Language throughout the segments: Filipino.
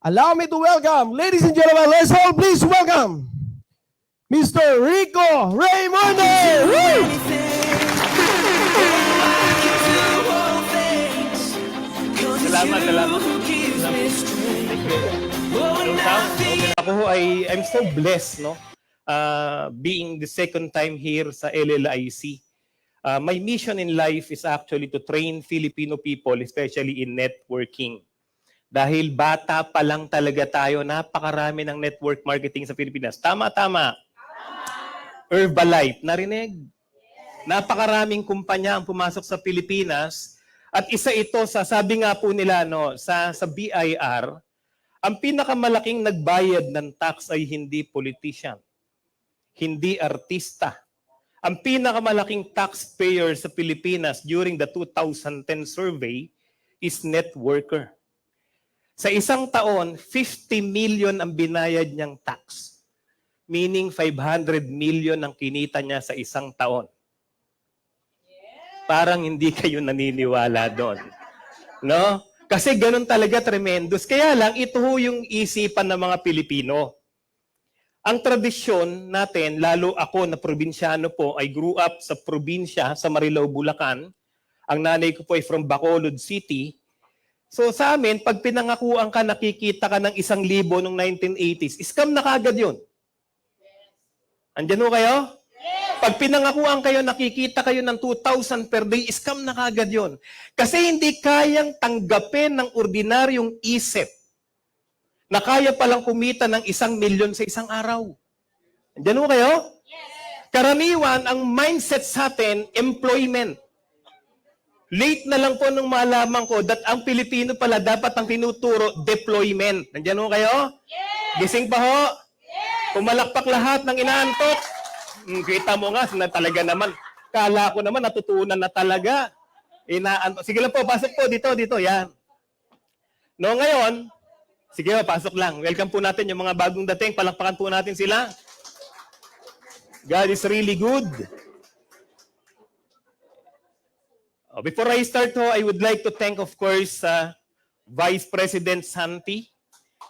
Allow me to welcome, ladies and gentlemen, let's all please welcome Mr. Rico Raimundo! Salamat. Ako ho I'm so blessed, no? Being the second time here sa LLIC. My mission in life is actually to train Filipino people, especially in networking. Dahil bata pa lang talaga tayo, napakarami ng network marketing sa Pilipinas. Tama. Herbalife, narinig? Napakaraming kumpanya ang pumasok sa Pilipinas. At isa ito sa, sabi nga po nila, no, sa BIR, ang pinakamalaking nagbayad ng tax ay hindi politician, hindi artista. Ang pinakamalaking taxpayer sa Pilipinas during the 2010 survey is networker. Sa isang taon, 50 million ang binayad niyang tax. Meaning 500 million ang kinita niya sa isang taon. Parang hindi kayo naniniwala doon. No? Kasi ganun talaga tremendous. Kaya lang, ito ho yung isipan ng mga Pilipino. Ang tradisyon natin, lalo ako na probinsyano po, I grew up sa probinsya, sa Marilao, Bulacan. Ang nanay ko po ay from Bacolod City. So sa amin, pag pinangakuan ka, nakikita ka ng 1,000 noong 1980s, scam na kagad yun. Andyan ho kayo? Pag pinangakuan kayo, nakikita kayo ng 2,000 per day, scam na kagad yun. Kasi hindi kayang tanggapin ng ordinaryong isip na kaya palang kumita ng 1 milyon sa isang araw. Andyan ho kayo? Karaniwan, ang mindset sa atin, employment. Late na lang po nung malaman ko that ang Pilipino pala dapat ang tinuturo, deployment. Nandiyan ho kayo? Gising pa ho? Pumalakpak lahat ng inaantok. Kita mo nga, talaga naman. Kala ko naman, natutunan na talaga. Inaantok. Sige lang po, pasok po. Dito. Yan. No, ngayon, sige po, pasok lang. Welcome po natin yung mga bagong dating. Palakpakan po natin sila. God is really good. Before I start ho, I would like to thank, of course, Vice President Santi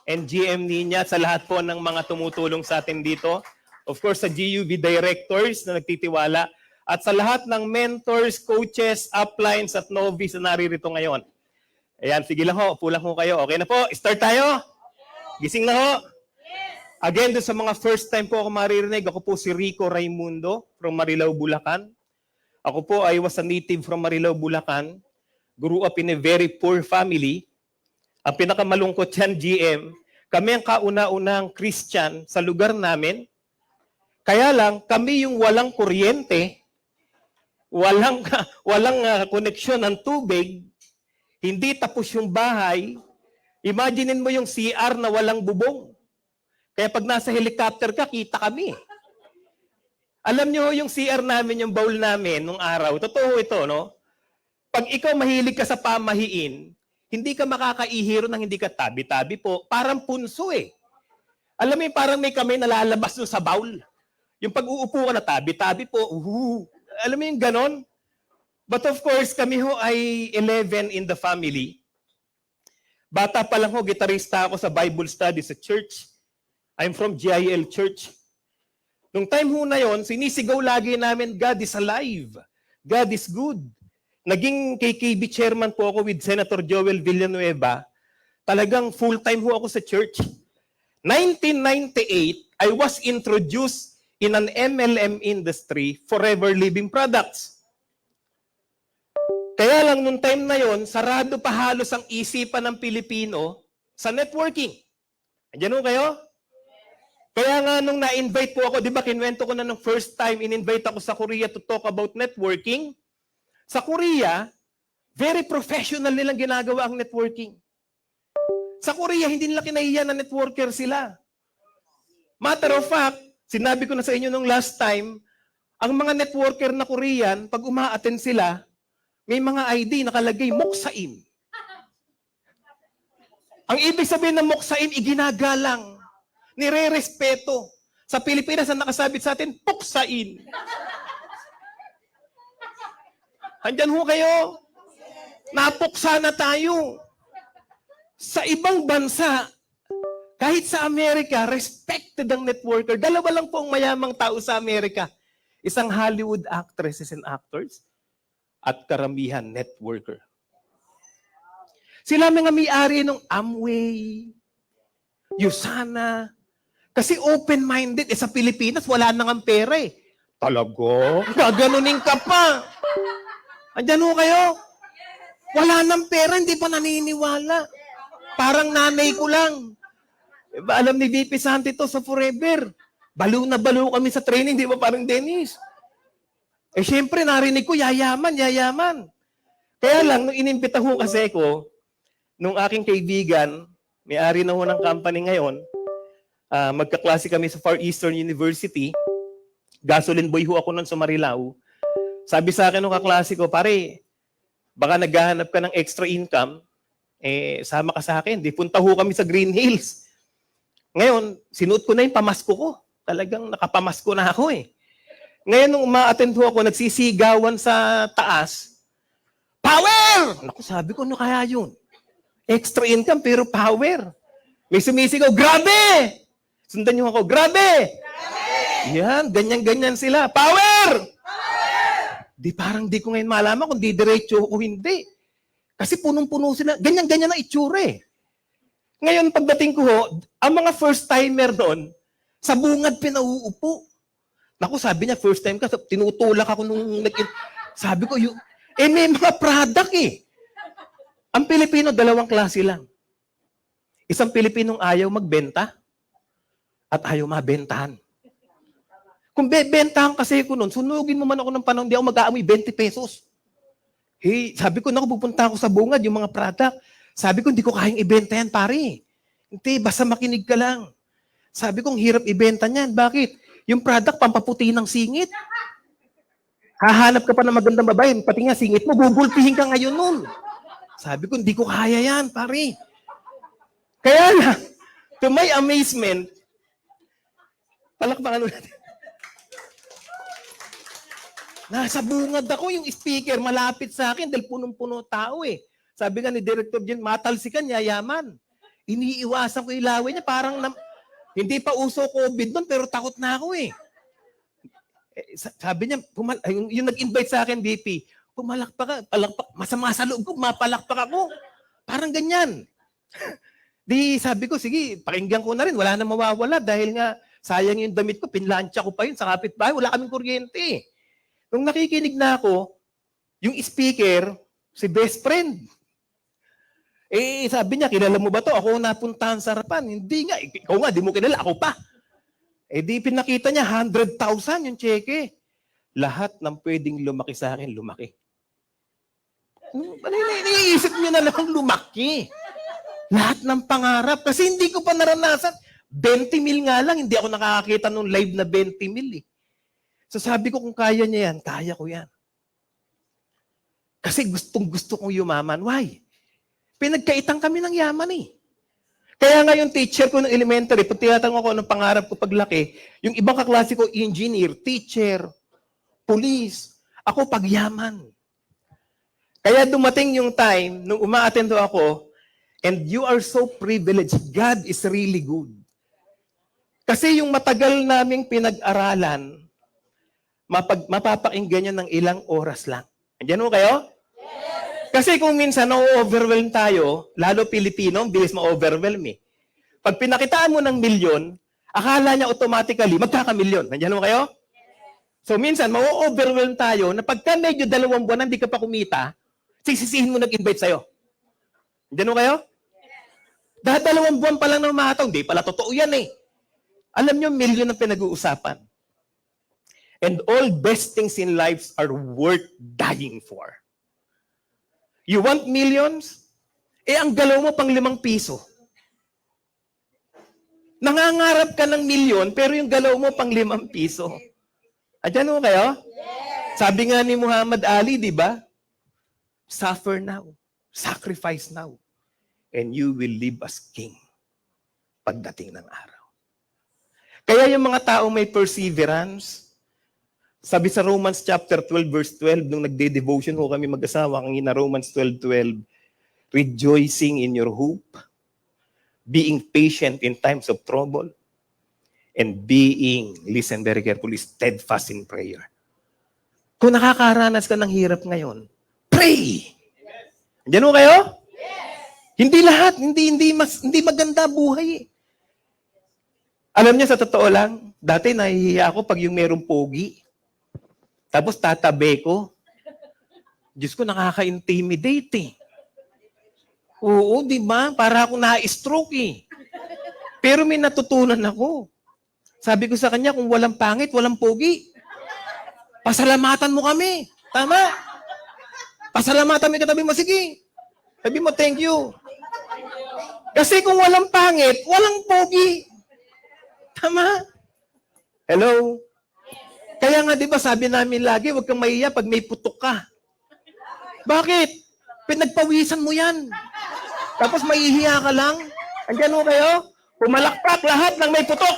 and GM Niña sa lahat po ng mga tumutulong sa atin dito. Of course, sa GUV directors na nagtitiwala at sa lahat ng mentors, coaches, uplines at novice na naririto ngayon. Ayan, sige lang ho, upo lang ho kayo. Okay na po, start tayo? Gising na ho? Again, doon sa mga first time po ako maririnig, ako po si Rico Raimundo from Marilao, Bulacan. Ako po, I was a native from Marilao, Bulacan. Grew up in a very poor family. Ang pinakamalungkot yan, GM, kami ang kauna-unang Christian sa lugar namin. Kaya lang, kami yung walang kuryente, walang koneksyon ng tubig, hindi tapos yung bahay. Imaginin mo yung CR na walang bubong. Kaya pag nasa helicopter ka, kita kami. Alam nyo yung CR namin, yung bowl namin nung araw, totoo ito, no? Pag ikaw mahilig ka sa pamahiin, hindi ka makakaihiro ng hindi ka tabi-tabi po. Parang punso eh. Alam mo parang may kamay nalalabas doon sa bowl. Yung pag-uupo ka na tabi-tabi po, alam mo yung ganon? But of course, kami ho ay 11 in the family. Bata pa lang ho, gitarista ako sa Bible study sa church. I'm from GIL Church. Nung time ho na yon, sinisigaw lagi namin, God is alive. God is good. Naging KKB chairman po ako with Senator Joel Villanueva. Talagang full-time ho ako sa church. 1998, I was introduced in an MLM industry, Forever Living Products. Kaya lang nung time na yon, sarado pa halos ang isipan ng Pilipino sa networking. Andiyan ho kayo? Kaya nga nung na-invite po ako, di ba kinwento ko na nung first time in-invite ako sa Korea to talk about networking. Sa Korea, very professional nilang ginagawa ang networking. Sa Korea, hindi nila kinahiya na networker sila. Matter of fact, sinabi ko na sa inyo nung last time, ang mga networker na Korean, pag uma-attend sila, may mga ID nakalagay, Moksaim. Ang ibig sabihin ng Moksaim, iginagalang. Nire-respeto. Sa Pilipinas, ang nakasabit sa atin, puksain. Handyan ho kayo. Napuksa na tayo. Sa ibang bansa, Kahit sa Amerika, respected ang networker. Dalawa lang po ang mayamang tao sa Amerika. Isang Hollywood actresses and actors at karamihan networker. Sila mga may-ari ng Amway, Usana. Kasi open-minded. Sa Pilipinas, wala nang ang pera eh. Talaga? Gaganunin ka pa. Andyan ho kayo? Wala nang pera, hindi pa naniniwala. Parang nanay ko lang. Diba, alam ni VP Santi to sa Forever. Balo na balo kami sa training, di ba parang Dennis? Siyempre, narinig ko, yayaman, yayaman. Kaya lang, nung inimbita ho kasi ko, nung aking kaibigan, may-ari na ho ng company ngayon, magkaklase kami sa Far Eastern University, gasoline boy ho ako nun sa Marilao. Sabi sa akin nung kaklase ko, pare, baka naghahanap ka ng extra income, sama ka sa akin. Di punta ho kami sa Green Hills. Ngayon, sinuot ko na yung pamasko ko. Talagang nakapamasko na ako eh. Ngayon, nung uma-attend ho ako, nagsisigawan sa taas, power! Naku, sabi ko, ano kaya yun? Extra income, pero power. May sumisigaw, grabe! Sundan niyo ako, grabe! Yan, ganyan-ganyan sila. Power! Di parang di ko ngayon malaman kung di diretso o hindi. Kasi punong-puno sila. Ganyan-ganyan na itsura eh. Ngayon, pagdating ko ho, ang mga first-timer doon, sa bungad pinauupo. Naku, sabi niya, first time ka, tinutulak ako nung sabi ko, may mga product eh. Ang Pilipino, dalawang klase lang. Isang Pilipinong ayaw magbenta at ayaw mabentahan. Kung bentahan kasi ko nun, sunugin mo man ako ng panahon, di ako mag-aamoy 20 pesos. Hey, sabi ko, naku, pupunta ako sa bungad, yung mga product. Sabi ko, hindi ko kayang ibenta yan, pare. Hindi, basta makinig ka lang. Sabi ko, hirap ibenta niyan. Bakit? Yung product, pampaputi ng singit. Hahanap ka pa ng magandang babae, pati nga singit mo, gugulpihin ka ngayon nun. Sabi ko, hindi ko kaya yan, pare. Kaya na, to my amazement, palakpakan ulit. Nasa bungad ako, yung speaker malapit sa akin dahil punong-puno tao eh. Sabi nga ni Director Jen, matalsikan, yayaman. Iniiwasan ko ilawin niya, parang hindi pa uso COVID doon, pero takot na ako eh. Sabi niya, yung nag-invite sa akin, VP, pumalakpak ka, masama sa loob ko, mapalakpak ako. Parang ganyan. Di sabi ko, sige, pakinggan ko na rin, wala na mawawala dahil nga sayang yung damit ko, pinlansya ko pa yun sa kapitbahay, wala kaming kuryente. Nung nakikinig na ako, yung speaker, si best friend. Sabi niya, kilala mo ba to? Ako napuntahan sa harapan. Hindi nga, ikaw nga, di mo kilala, ako pa. Di pinakita niya, 100,000 yung cheque. Lahat ng pwedeng lumaki sa akin, lumaki. Iniisip niyo na lang lumaki. Lahat ng pangarap. Kasi hindi ko pa naranasan. 20 mil nga lang, hindi ako nakakakita nung live na 20 mil eh. So sabi ko, kung kaya niya yan, kaya ko yan. Kasi gustong-gusto kong yumaman. Why? Pinagkaitan kami ng yaman eh. Kaya nga yung teacher ko ng elementary, pag tinatanong ako ng pangarap ko paglaki, yung ibang kaklase ko, engineer, teacher, police, ako pagyaman. Kaya dumating yung time, nung uma-attend ako, and you are so privileged, God is really good. Kasi yung matagal naming pinag-aralan, mapapakinggan nyo ng ilang oras lang. Andiyan mo kayo? Yes. Kasi kung minsan na-overwhelm tayo, lalo Pilipino, bilis ma-overwhelm eh. Pag pinakitaan mo ng milyon, akala niya automatically, magkaka-milyon. Andiyan mo kayo? Yes. So minsan, ma-overwhelm tayo na pagka medyo 2 buwan hindi ka pa kumita, sisisihin mo nag-invite sa'yo. Andiyan mo kayo? Yes. Dahil 2 buwan pa lang na umataw, hindi pala totoo yan eh. Alam nyo, milyon ang pinag-uusapan. And all best things in life are worth dying for. You want millions? Ang galaw mo pang 5 piso. Nangangarap ka ng milyon, pero yung galaw mo pang 5 piso. Adyan mo kayo? Yes. Sabi nga ni Muhammad Ali, di ba? Suffer now. Sacrifice now. And you will live as king pagdating ng araw. Kaya yung mga tao may perseverance, sabi sa Romans chapter 12 verse 12, nung nagde-devotion ho kami mag-asawa, kanina Romans 12:12, rejoicing in your hope, being patient in times of trouble, and being, listen very carefully, steadfast in prayer. Kung nakakaranas ka ng hirap ngayon, pray! Diyan mo kayo? Hindi lahat, hindi maganda buhay. Alam niyo, sa totoo lang, dati nahihiya ako pag yung merong pogi. Tapos tatabi ko. Diyos ko, nakaka-intimidate eh. Oo, di ba? Para ako na-stroke eh. Pero may natutunan ako. Sabi ko sa kanya, kung walang pangit, walang pogi. Pasalamatan mo kami. Tama? Pasalamatan mo yung katabi mo. Sige. Sabi mo, thank you. Kasi kung walang pangit, walang pogi. Tama? Hello? Kaya nga, di ba, sabi namin lagi, huwag kang mahiya pag may putok ka. Bakit? Pinagpawisan mo yan. Tapos mahihiya ka lang. Andiyan mo kayo? Pumalakpak lahat ng may putok.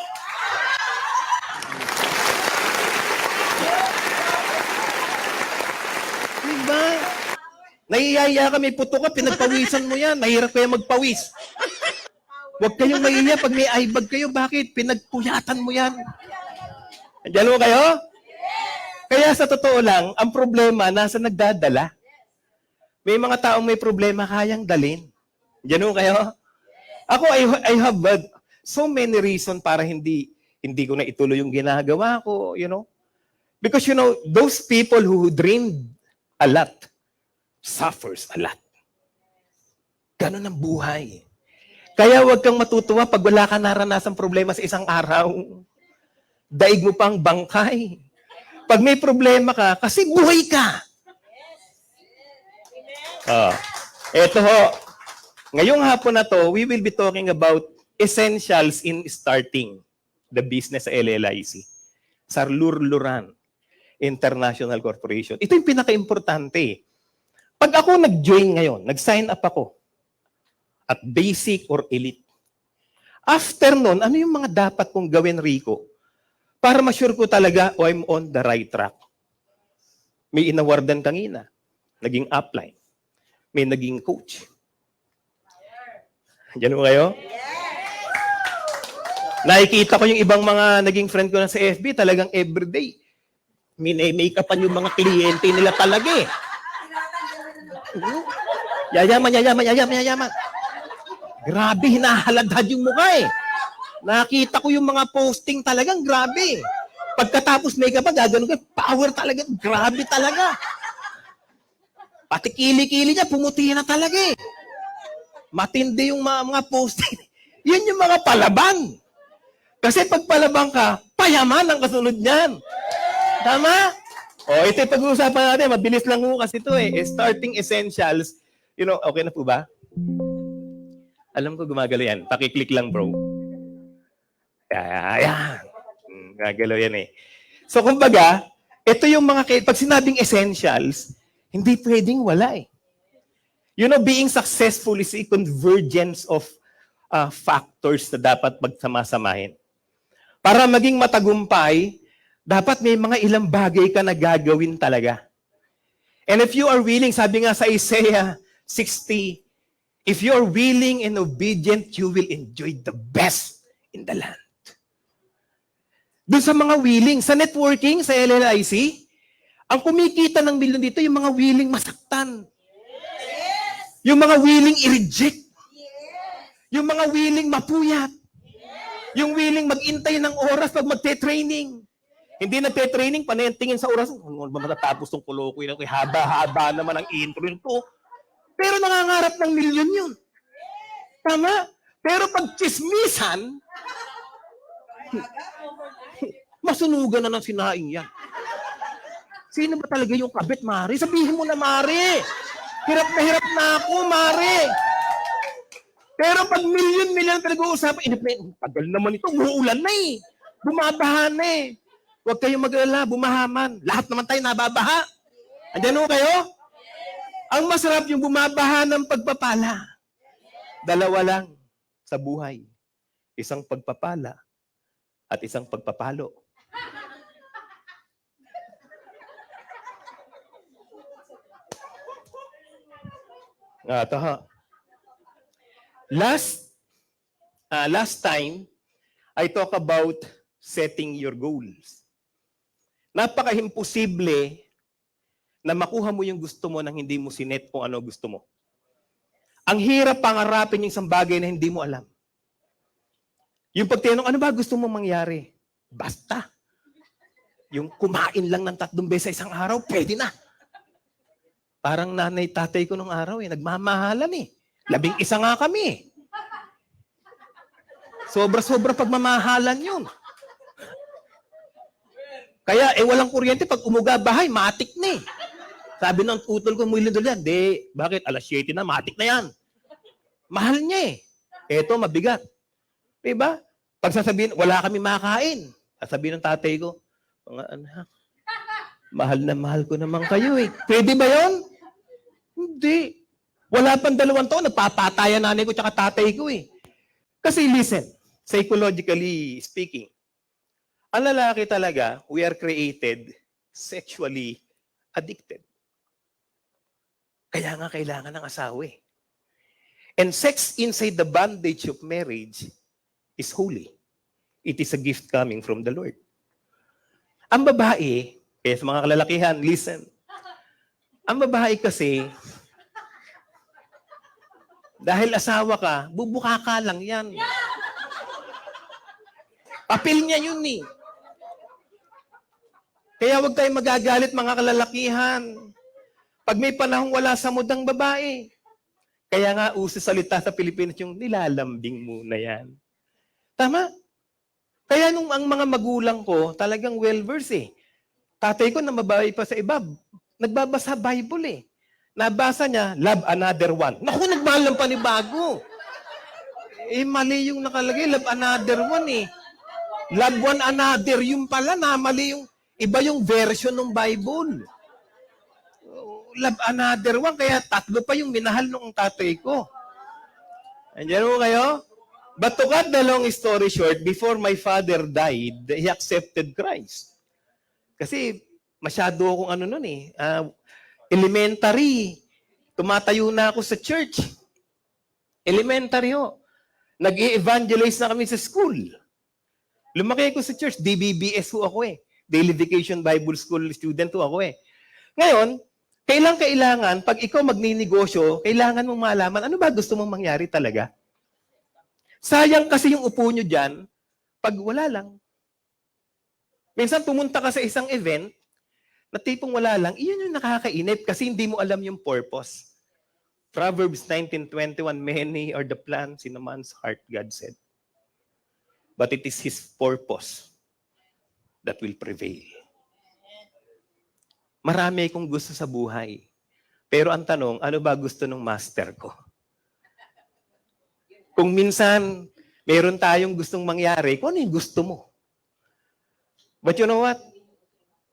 Diba? Nahihiya ka, may putok ka, pinagpawisan mo yan. Mahirap kaya magpawis. Huwag kayong mahihiya pag may eyebag kayo. Bakit? Pinagpuyatan mo yan. Andiyan mo kayo? Kaya sa totoo lang, ang problema nasa nagdadala. May mga taong may problema kayang dalin. Diyan kayo? Ako, I have so many reasons para hindi ko na ituloy yung ginagawa ko, you know. Because, you know, those people who dreamed a lot, suffers a lot. Ganon ang buhay. Kaya huwag kang matutuwa pag wala ka naranasang problema sa isang araw. Daig mo pang bangkay. Pag may problema ka, kasi buhay ka. Eto ho, ngayong hapon na to, we will be talking about essentials in starting the business sa LLIC. Sa Lurluran International Corporation. Ito yung pinaka-importante. Pag ako nag-join ngayon, nag-sign up ako at basic or elite. After nun, ano yung mga dapat kong gawin, Rico? Para ma-sure ko talaga, I'm on the right track. May inawardan kanina. Naging upline. May naging coach. Diyan mo kayo? Nakikita ko yung ibang mga naging friend ko na sa FB, talagang everyday. Make-upan yung mga kliyente nila talaga eh. Yayaman. Grabe, hinahaladhad yung mukha eh. Nakita ko yung mga posting talagang grabe. Pagkatapos make-up, gagano ka, power talaga. Grabe talaga. Pati kili-kili niya, pumuti na talaga eh. Matindi yung mga posting. Yan yung mga palaban. Kasi pag palabang ka, payaman ang kasunod niyan. Tama? O, ito yung pag-uusapan natin. Mabilis lang ho kasi ito eh. Starting essentials. You know, okay na po ba? Alam ko gumagalo yan. Pakiclick lang, bro. Ayan. Gagalaw yan eh. So, kumbaga, ito yung mga, pag sinabing essentials, hindi pwedeng wala eh. You know, being successful is a convergence of factors na dapat magsama-samahin. Para maging matagumpay, dapat may mga ilang bagay ka na gagawin talaga. And if you are willing, sabi nga sa Isaiah 60, if you are willing and obedient, you will enjoy the best in the land. Doon sa mga willing, sa networking, sa LLIC, ang kumikita ng milyon dito, yung mga willing masaktan. Yung mga willing i-reject. Yung mga willing mapuyat. Yung willing mag-intay ng oras pag magte-training. Hindi nagte-training, panay ang tingin sa oras. Ano ba matatapos tong colloquy na? Haba-haba naman ang intro nito. Pero nangangarap ng milyon yun. Tama? Pero pag chismisan, masunugan na ng sinaing yan. Sino ba talaga yung kabit, Mari? Sabihin mo na, Mari. Hirap na ako, Mari. Pero pag milyon-milyon pinag-uusapan, tagal naman ito, umuulan na eh. Bumabaha na eh. Huwag kayong mag-alala, bumahaman. Lahat naman tayo nababaha. Andiyan ho kayo? Ang masarap yung bumabaha ng pagpapala. Dalawa lang sa buhay. Isang pagpapala at isang pagpapalo. Last last time, I talk about setting your goals. Napaka-imposible na makuha mo yung gusto mo nang hindi mo sinet kung ano gusto mo. Ang hirap pangarapin yung isang bagay na hindi mo alam. Yung pagtinong, ano ba gusto mo mangyari? Basta. Yung kumain lang ng 3 beses sa isang araw, pwede na. Parang nanay, tatay ko nung araw, nagmamahalan eh. 11 nga kami eh. Sobra-sobra pagmamahalan yun. Kaya, walang kuryente, pag umuga bahay, matik na eh. Sabi ng utol ko, muy lindol yan. Di, bakit? Alas 7 na, matik na yan. Mahal niya eh. Eto, mabigat. Diba? Pag sasabihin, wala kami makain. Sasabihin ng tatay ko, mga anak, mahal na mahal ko naman kayo eh. Pwede ba yon? Hindi. Wala pang 2 taon, nagpapatayan nanay ko tsaka tatay ko eh. Kasi listen, psychologically speaking, ang lalaki talaga, we are created sexually addicted. Kaya nga kailangan ng asawa eh. And sex inside the bondage of marriage is holy. It is a gift coming from the Lord. Ang babae, kaya sa mga kalalakihan, listen. Ang babae kasi, dahil asawa ka, bubuka ka lang yan. Papel niya yun eh. Kaya huwag tayong magagalit mga kalalakihan. Pag may panahong wala sa mudang babae. Kaya nga uso salita sa Pilipinas yung nilalambing muna yan. Tama? Kaya nung ang mga magulang ko, talagang well-versed eh. Tatay ko na mababae pa sa iba, nagbabasa Bible eh. Nabasa niya, love another one. Naku, nagmahal ng panibago. Mali yung nakalagay, love another one eh. Love one another, yung pala na mali yung, iba yung version ng Bible. Love another one, kaya 3 pa yung minahal nung tatay ko. Andiyan mo kayo? But to cut the long story short, before my father died, he accepted Christ. Kasi masyado akong ano nun eh, elementary. Tumatayo na ako sa church. Elementary ho. Nag-i-evangelize na kami sa school. Lumaki ako sa church. DBBS ho ako eh. Daily Vacation Bible School student ho ako eh. Ngayon, kailangan, pag ikaw magninegosyo, kailangan mong malaman, ano ba gusto mong mangyari talaga? Sayang kasi yung upo nyo dyan, pag wala lang. Minsan pumunta ka sa isang event, na tipong wala lang, iyon yung nakakainip kasi hindi mo alam yung purpose. Proverbs 19:21, many are the plans in a man's heart, God said. But it is His purpose that will prevail. Marami akong gusto sa buhay. Pero ang tanong, ano ba gusto ng master ko? Kung minsan, meron tayong gustong mangyari, kung ano yung gusto mo? But you know what?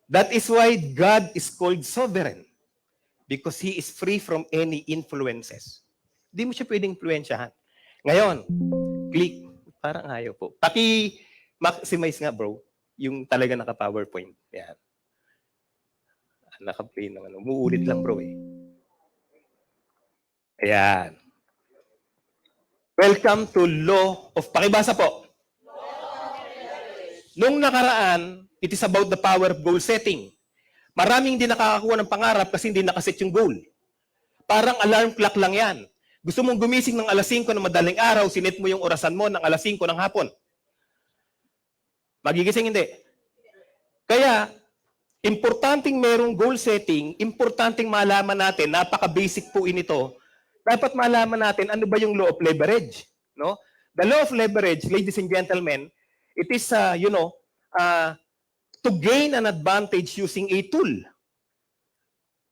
That is why God is called sovereign. Because He is free from any influences. Hindi mo siya pwedeng influensyahan. Ngayon, click. Parang ayaw po. Maximize nga bro, yung talaga naka-PowerPoint. Yan. Naka-play naman. Umuulit lang bro eh. Ayan. Welcome to Law of... Pakibasa po. Nung nakaraan, it is about the power of goal setting. Maraming hindi nakakakuha ng pangarap kasi hindi nakaset yung goal. Parang alarm clock lang yan. Gusto mong gumising ng alas 5 ng madaling araw, sinet mo yung orasan mo ng alas 5 ng hapon. Magigising hindi. Kaya, importanteng merong goal setting, importanteng malaman natin, napaka-basic po inito, dapat malaman natin ano ba yung law of leverage. No? The law of leverage, ladies and gentlemen, it is, to gain an advantage using a tool.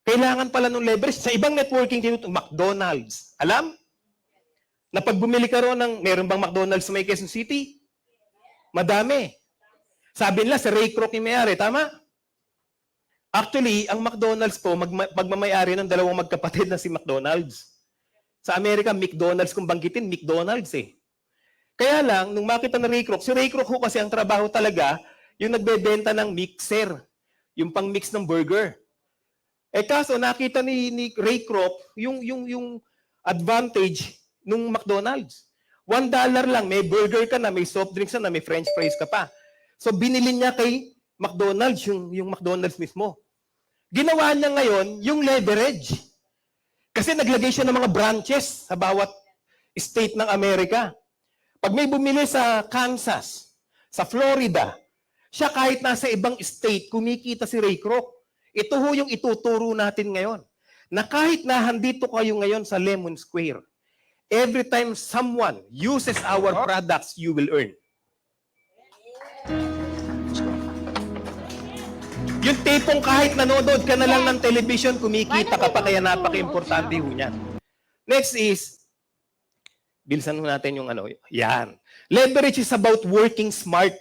Kailangan pala ng leverage. Sa ibang networking dito, McDonald's. Alam? Na pag bumili ka ron ng, meron bang McDonald's sa may Quezon City? Madami. Sabi nila, si Ray Kroc yung may-ari. Tama? Actually, ang McDonald's po, magmamayari ng 2 magkapatid na si McDonald's. Sa Amerika, McDonald's, kung banggitin, McDonald's eh. Kaya lang, nung makita na Ray Kroc, si Ray Kroc ho kasi ang trabaho talaga, yung nagbebenta ng mixer, yung pang-mix ng burger. Kaso nakita ni Ray Kroc yung advantage ng McDonald's. $1 lang, may burger ka na, may soft drinks na, may french fries ka pa. So binili niya kay McDonald's, yung McDonald's mismo. Ginawa niya ngayon yung leverage. Kasi naglagay siya ng mga branches sa bawat state ng Amerika. Pag may bumili sa Kansas, sa Florida, siya kahit nasa ibang state, kumikita si Ray Kroc. Ito ho yung ituturo natin ngayon. Na kahit na handito kayo ngayon sa Lemon Square, every time someone uses our products, you will earn. Yung tipong kahit nanonood ka na lang ng television, kumikita ka pa, kaya napaka-importante ho niyan. Next is, bilisan mo natin yung ano, yan. Leverage is about working smart.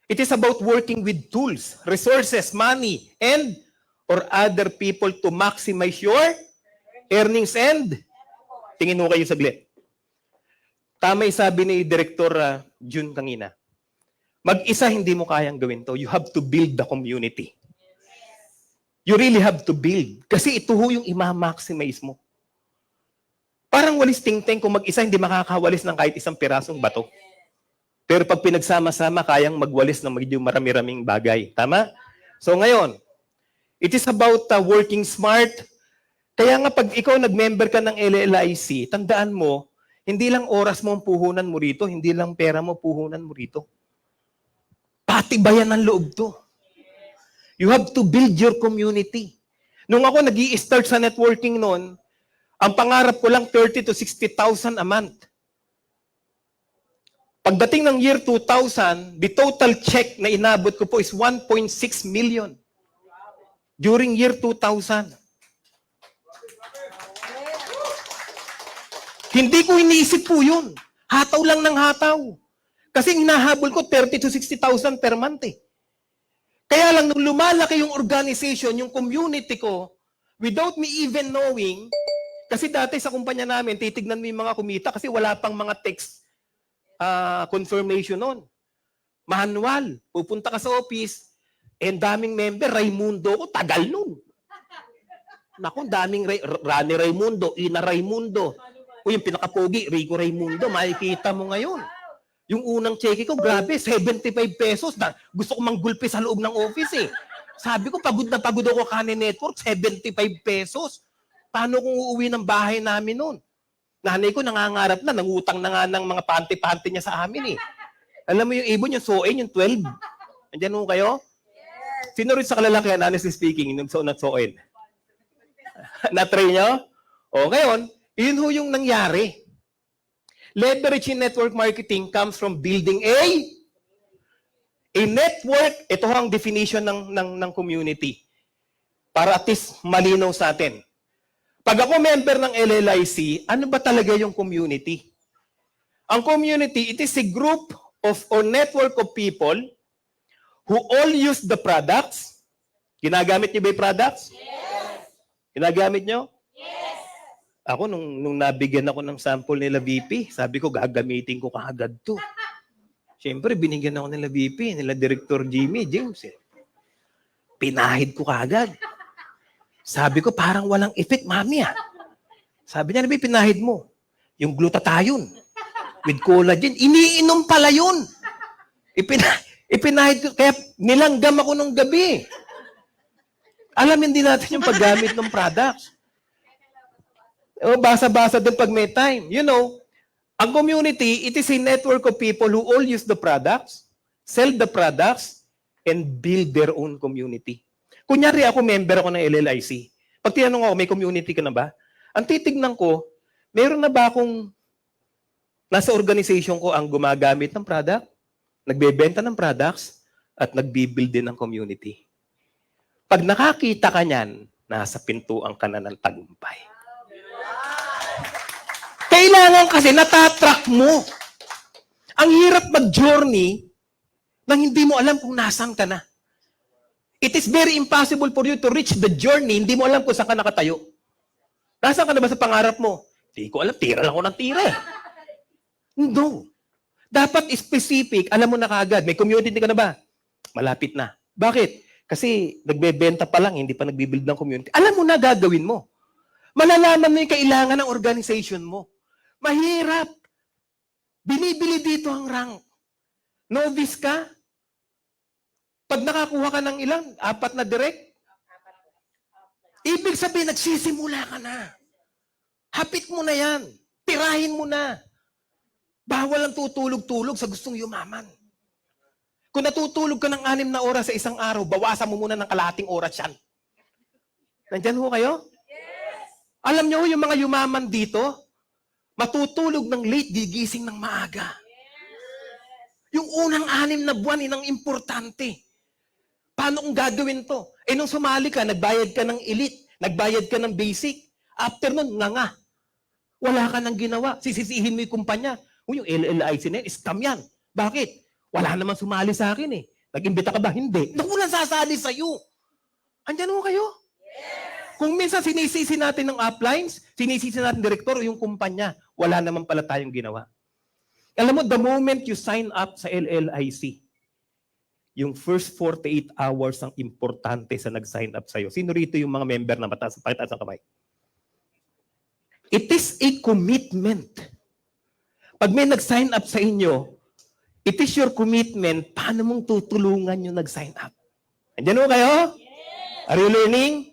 It is about working with tools, resources, money, and or other people to maximize your earnings and tingin mo kayo saglit. Tama yung sabi ni Director June kanina. Mag-isa hindi mo kayang gawin to. You have to build the community. You really have to build. Kasi ito ho yung ima-maximize mo. Parang walis tingting kung mag-isa hindi makakawalis ng kahit isang pirasong bato. Pero pag pinagsama-sama, kayang magwalis ng medyo marami-raming bagay. Tama? So ngayon, it is about working smart. Kaya nga pag ikaw nag-member ka ng LLIC, tandaan mo, hindi lang oras mo ang puhunan mo rito, hindi lang pera mo puhunan mo rito. Patibayan ng loob to. You have to build your community. Nung ako nag-i-start sa networking noon, ang pangarap ko lang 30 to 60,000 a month. Pagdating ng year 2000, the total check na inabot ko po is 1.6 million. During year 2000. Hindi ko iniisip po yun. Hataw lang ng hataw. Kasi hinahabol ko 30 to 60,000 per month eh. Kaya lang nung lumalaki yung organization, yung community ko, without me even knowing, kasi dati sa kumpanya namin, titignan mo yung mga kumita kasi wala pang mga text confirmation nun. Manual. Pupunta ka sa office, daming member, Raimundo ko, tagal nun. Naku, daming Rani Raimundo, Ina Raimundo. O yung pinakapogi, Rico Raimundo, makikita mo ngayon. Yung unang cheque ko, grabe, 75 pesos. Gusto ko manggulpi sa loob ng office eh. Sabi ko, pagod na pagod ako kanin network, 75 pesos. Paano kung uuwi ng bahay namin noon? Nanay ko nangangarap na, nangutang na nga ng mga panty-panty niya sa amin eh. Alam mo yung ibon, yung soin, yung 12. Andiyan mo kayo? Sino rin sa kalalakihan, honestly speaking, yung soin? Na-try nyo? O ngayon, yun ho yung nangyari. Leverage in network marketing comes from building a network. Ito ang definition ng community. Para at least malinaw sa atin. Pag ako member ng LLIC, ano ba talaga yung community? Ang community, it is a group of or network of people who all use the products. Ginagamit niyo ba yung products? Yes. Ginagamit niyo? Yes. Ako, nung nabigyan ako ng sample nila VP, sabi ko, gagamitin ko kaagad to. Siyempre, binigyan ako nila VP, nila Director Jimmy, James. Pinahid ko kaagad. Sabi ko, parang walang effect, mami ah. Sabi niya, nabi, pinahid mo. Yung glutathione with collagen, iniinom pala yun. Ipinahid ko, kaya nilanggam ako nung gabi. Alamin din natin yung paggamit ng products. O, basa-basa din pag may time. You know, ang community, it is a network of people who all use the products, sell the products, and build their own community. Kunyari ako, member ako ng LLIC. Pag tinanong ako, may community ka na ba? Ang titignan ko, meron na ba akong nasa organization ko ang gumagamit ng product, nagbebenta ng products, at nagbibuild din ng community. Pag nakakita ka niyan, nasa pintuan ka na ng tagumpay. Kailangan kasi natatrack mo. Ang hirap mag-journey nang hindi mo alam kung nasan ka na. It is very impossible for you to reach the journey, hindi mo alam kung saan ka nakatayo. Nasaan ka na ba sa pangarap mo? Hindi ko alam, tira lang ako ng tira eh. No. Dapat specific, alam mo na kaagad. May community ka na ba? Malapit na. Bakit? Kasi nagbebenta pa lang, hindi pa nagbibuild ng community. Alam mo na gagawin mo. Malalaman mo yung kailangan ng organization mo. Mahirap. Binibili dito ang rank. Novice ka? Pag nakakuha ka ng ilang? 4 na direct? Ibig sabihin, nagsisimula ka na. Hapit mo na yan. Tirahin mo na. Bawal ang tutulog-tulog sa gustong yumaman. Kung natutulog ka ng 6 na oras sa isang araw, bawasan mo muna ng kalahating oras yan. Nandyan ho kayo? Yes! Alam niyo yung mga yumaman dito, matutulog ng late, gigising ng maaga. Yes! Yung unang 6 na buwan, inang importante. Paano kung gagawin to? Nung sumali ka, nagbayad ka ng elite, nagbayad ka ng basic. After nun, nga. Wala ka nang ginawa. Sisisihin mo yung kumpanya. Yung LLIC na yan, scam yan. Bakit? Wala naman sumali sa akin eh. Nag-imbita ka ba? Hindi. Naku, lang sasali sa'yo. Andyan mo kayo? Yes. Kung minsan sinisisi natin ng uplines, sinisisi natin direktor o yung kumpanya, wala naman pala tayong ginawa. Alam mo, the moment you sign up sa LLIC, yung first 48 hours ang importante sa nag-sign up sa'yo. Sino rito yung mga member na mataas ang kamay? It is a commitment. Pag may nag-sign up sa inyo, it is your commitment, paano mong tutulungan yung nag-sign up? Andiyan mo kayo? Yes. Are you learning?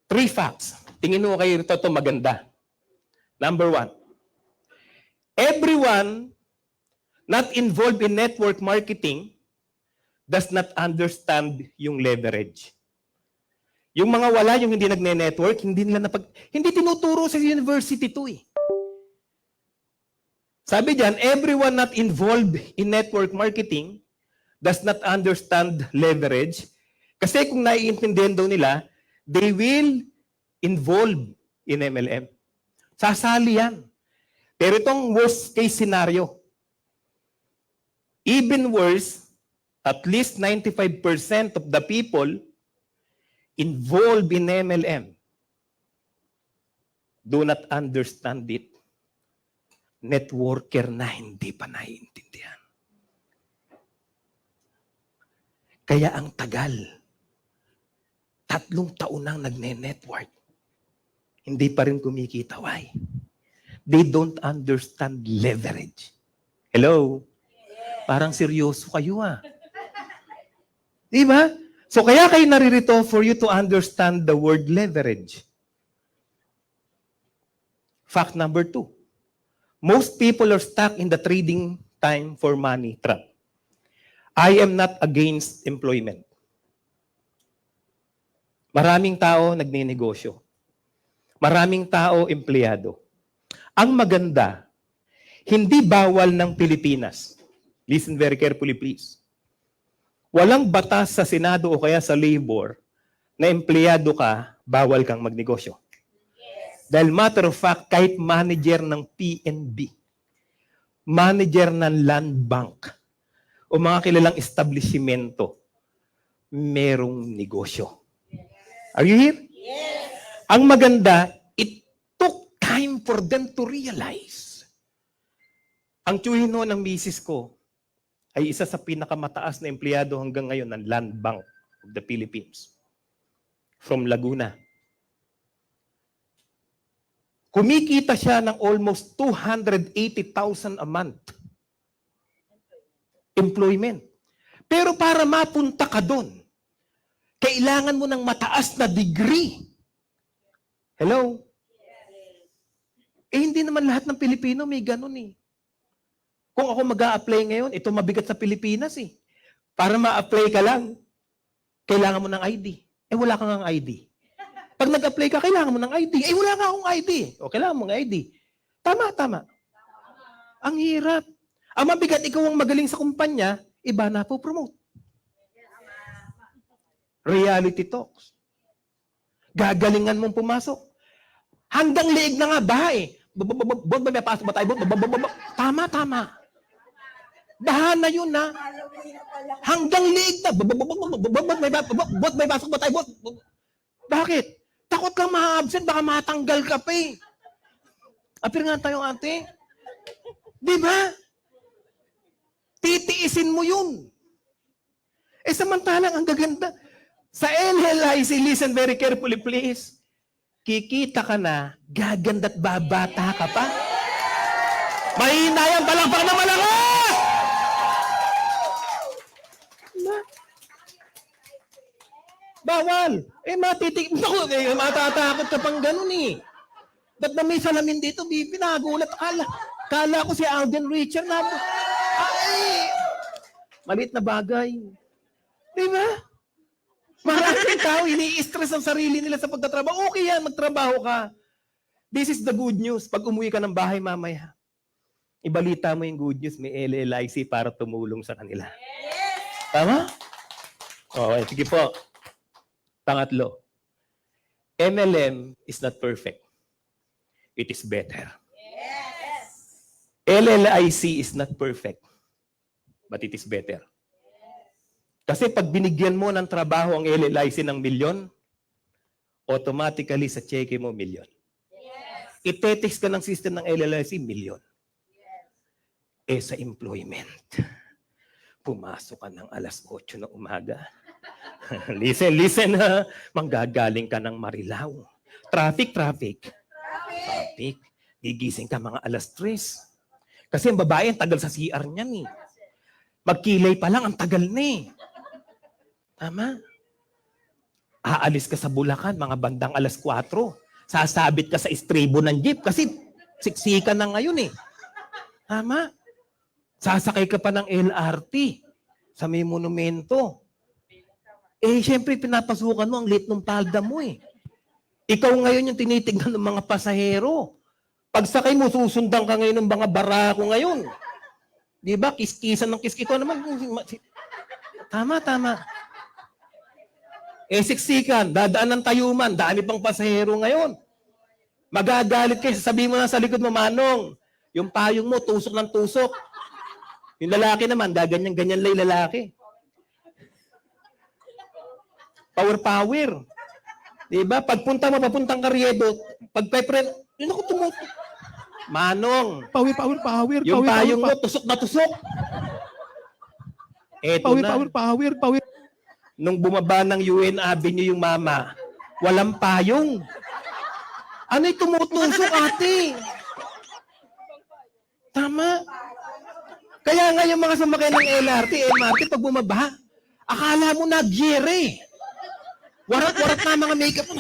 Yes. 3 facts. Tingin mo kayo ito maganda. Number 1. Everyone not involved in network marketing does not understand yung leverage. Yung mga wala, yung hindi nagne-network, hindi tinuturo sa university to eh. Sabi diyan, everyone not involved in network marketing does not understand leverage. Kasi kung naiintindihan daw nila, they will involve in MLM. Sasali yan. Pero itong worst case scenario, even worse, at least 95% of the people involved in MLM do not understand it. Networker na hindi pa naiintindihan. Kaya ang tagal, 3 taon nang nagne-network, hindi pa rin kumikita. Why? They don't understand leverage. Hello? Parang seryoso kayo ah. Di ba? So kaya kayo naririto for you to understand the word leverage. Fact number 2. Most people are stuck in the trading time for money trap. I am not against employment. Maraming tao nagninegosyo. Maraming tao empleyado. Ang maganda, hindi bawal ng Pilipinas. Listen very carefully, please. Walang batas sa Senado o kaya sa labor na empleyado ka, bawal kang magnegosyo. Yes. Dahil matter of fact, kahit manager ng PNB, manager ng Land Bank, o mga kilalang establishmento, merong negosyo. Are you here? Yes. Ang maganda, it took time for them to realize. Ang tiyuhin ng misis ko, ay isa sa pinakamataas na empleyado hanggang ngayon ng Land Bank of the Philippines. From Laguna. Kumikita siya ng almost 280,000 a month. Employment. Pero para mapunta ka doon, kailangan mo ng mataas na degree. Hello? Hindi naman lahat ng Pilipino may ganun eh. Kung ako mag-a-apply ngayon, ito mabigat sa Pilipinas eh. Para ma-apply ka lang, kailangan mo ng ID. Wala kang ng ID. Pag nag-apply ka, kailangan mo ng ID. Wala nga akong ID. O, kailangan mo ng ID. Tama. Ang hirap. Ang mabigat, ikaw ang magaling sa kumpanya, iba na po promote. Reality talks. Gagalingan mong pumasok. Hanggang liig na nga ba eh. Bot ba may pasok ba tayo? Tama. Bahan na yun na. Hanggang liig na. Bot may pasok ba tayo? Bakit? Takot kang ma-absent, baka matanggal ka pa eh. Apir nga tayo ate. Di ba? Titiisin mo yun. Samantalang ang gaganda. Sa LLIC, listen very carefully please. Kikita ka na, gaganda't babata ka pa. Mahina yan, palakpak na malakas! Bawal. Matatakot ka pang ganun eh. Ba't na may salamin dito, Bibi? Nagulat. Kala ko si Alden Richard na. Ay! Maliit na bagay. Di ba? Maraming tao, ini-stress ang sarili nila sa pagtatrabaho. Okay yan, magtrabaho ka. This is the good news. Pag umuwi ka ng bahay mamaya, ibalita mo yung good news, may LLIC para tumulong sa kanila. Tama? Okay, sige po. Pangatlo, MLM is not perfect. It is better. Yes. LLIC is not perfect, but it is better. Kasi pag binigyan mo ng trabaho ang LLIC ng milyon, automatically sa cheque mo, milyon. Yes. Itetext ka ng system ng LLIC, milyon. Yes. Sa employment, pumasok ka ng alas 8 ng umaga. Listen ha. Manggagaling ka ng Marilao. Traffic. Gigising ka mga alas 3. Kasi ang babae, ang tagal sa CR niyan eh. Magkilay pa lang, ang tagal na eh. Tama? Aalis ka sa Bulacan, mga bandang alas 4. Sasabit ka sa estribo ng jeep kasi siksikan na ngayon eh. Tama? Sasakay ka pa ng LRT sa may monumento. Siyempre, pinapasukan mo ang lit ng palda mo eh. Ikaw ngayon yung tinitignan ng mga pasahero. Pagsakay mo, susundan ka ngayon ng mga barako ngayon. Di ba? Kiskisan ng kiskito naman. Tama. Siksikan, dadaan ng tayuman, dami pang pasahero ngayon. Magagalit kayo, sasabihin mo na sa likod mo, Manong, yung payong mo, tusok ng tusok. Yung lalaki naman, gaganyan-ganyan lang yung lalaki. Power. Diba? Pagpunta mo, papuntang Karyedo, pagka-friend, yun ako tumutok. Manong. Power. Yung payong mo, tusok na tusok. Eto na. Power. Nung bumaba ng UN Avenue yung mama, walang payong. Ano'y tumutusok, ate? Tama. Kaya nga yung mga sumakay ng LRT, MRT, pag bumaba, akala mo nagyere. Warat na mga makeup.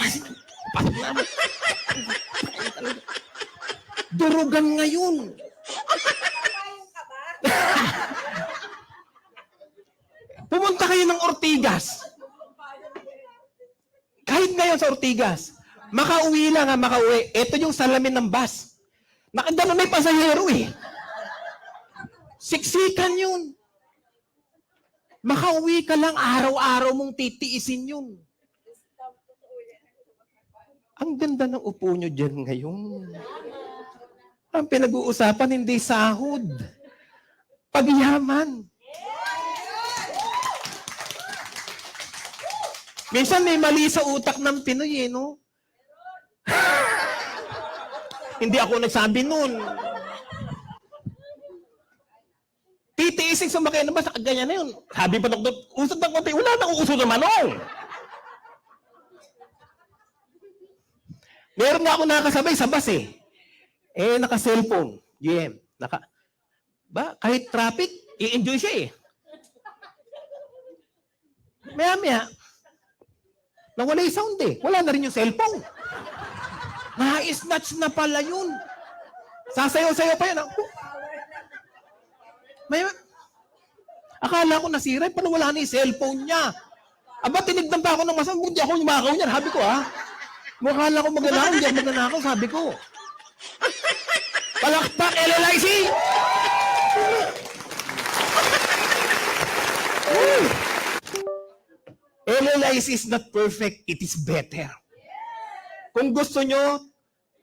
Pasok na. Durugan ngayon. Pumunta kayo ng Ortigas. Kahit ngayon sa Ortigas, makauwi lang makauwi. Ito yung salamin ng bus. Nakagano may pasahero eh. Siksikan yun. Makauwi ka lang, araw-araw mong titiisin yun. Ang ganda ng upo nyo dyan ngayon. Ang pinag-uusapan, hindi sahod. Pagyaman. Minsan may mali sa utak ng Pinoy, no? Hindi ako nagsabi nun. Titiising sumakay na ba sa ganyan na yun? Sabi pa doktor, usod ng konti, wala nang uusod na manong. Meron nga ako nakasabay sa bus eh. Naka-cellphone. GM. Kahit traffic, i-enjoy siya eh. Maya-maya, nawala yung sound eh. Wala na rin yung cellphone. Na-snatch na pala yun. Sasayaw-sayaw pa yun. Akala ko nasira, paano wala na yung cellphone niya? Aba, tinignan pa ako ng masama, hindi ako yung makaw niyan. Sabi ko akala ko magnanakaw, hindi ako magnanakaw, sabi ko. Palakpak, LLIC! LLIC is not perfect, it is better. Kung gusto nyo,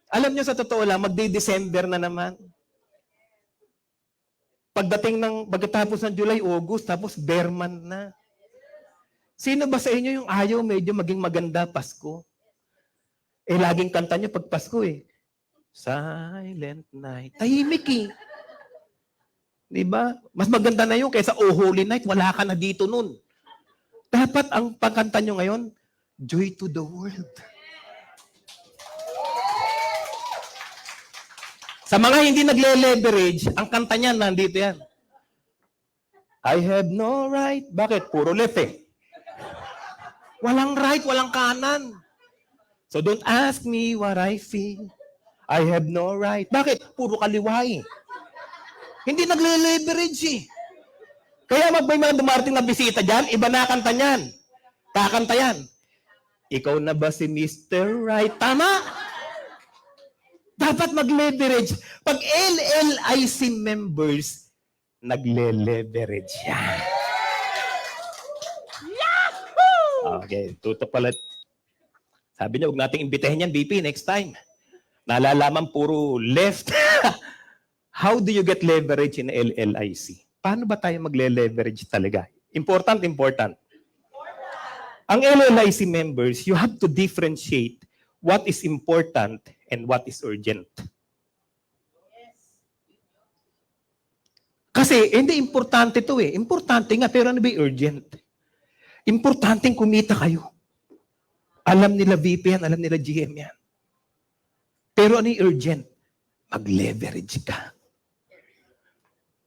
alam nyo sa totoo lang, magde-December na naman. Pagkatapos ng July, August, tapos bear month na. Sino ba sa inyo yung ayaw medyo maging maganda Pasko? Laging kanta nyo pag Pasko eh. Silent night. Tahimik eh. Diba? Mas maganda na yun kaysa Oh Holy Night, wala ka na dito nun. Dapat ang pagkanta nyo ngayon, Joy to the World. Sa mga hindi nagle-leverage, ang kanta niyan, nandito yan. I have no right. Bakit? Puro left eh. Walang right, walang kanan. So don't ask me what I feel. I have no right. Bakit? Puro kaliwa eh. Hindi nagle-leverage eh. Kaya may mga dumarating na bisita dyan, iba na kanta niyan. Kakanta yan. Ikaw na ba si Mr. Right? Tama? Dapat mag-leverage. Pag LLIC members, nagle-leverage yan. Yahoo! Okay, tuto pala. Sabi niya, huwag nating imbitahin yan, VP, next time. Nalalaman puro left. How do you get leverage in LLIC? Paano ba tayo magle-leverage talaga? Important. Ang LLIC members, you have to differentiate what is important and what is urgent. Kasi, hindi importante to eh. Importante nga, pero ano ba yung urgent? Importanteng kumita kayo. Alam nila VP yan, alam nila GM yan. Pero ano yung urgent? Mag-leverage ka.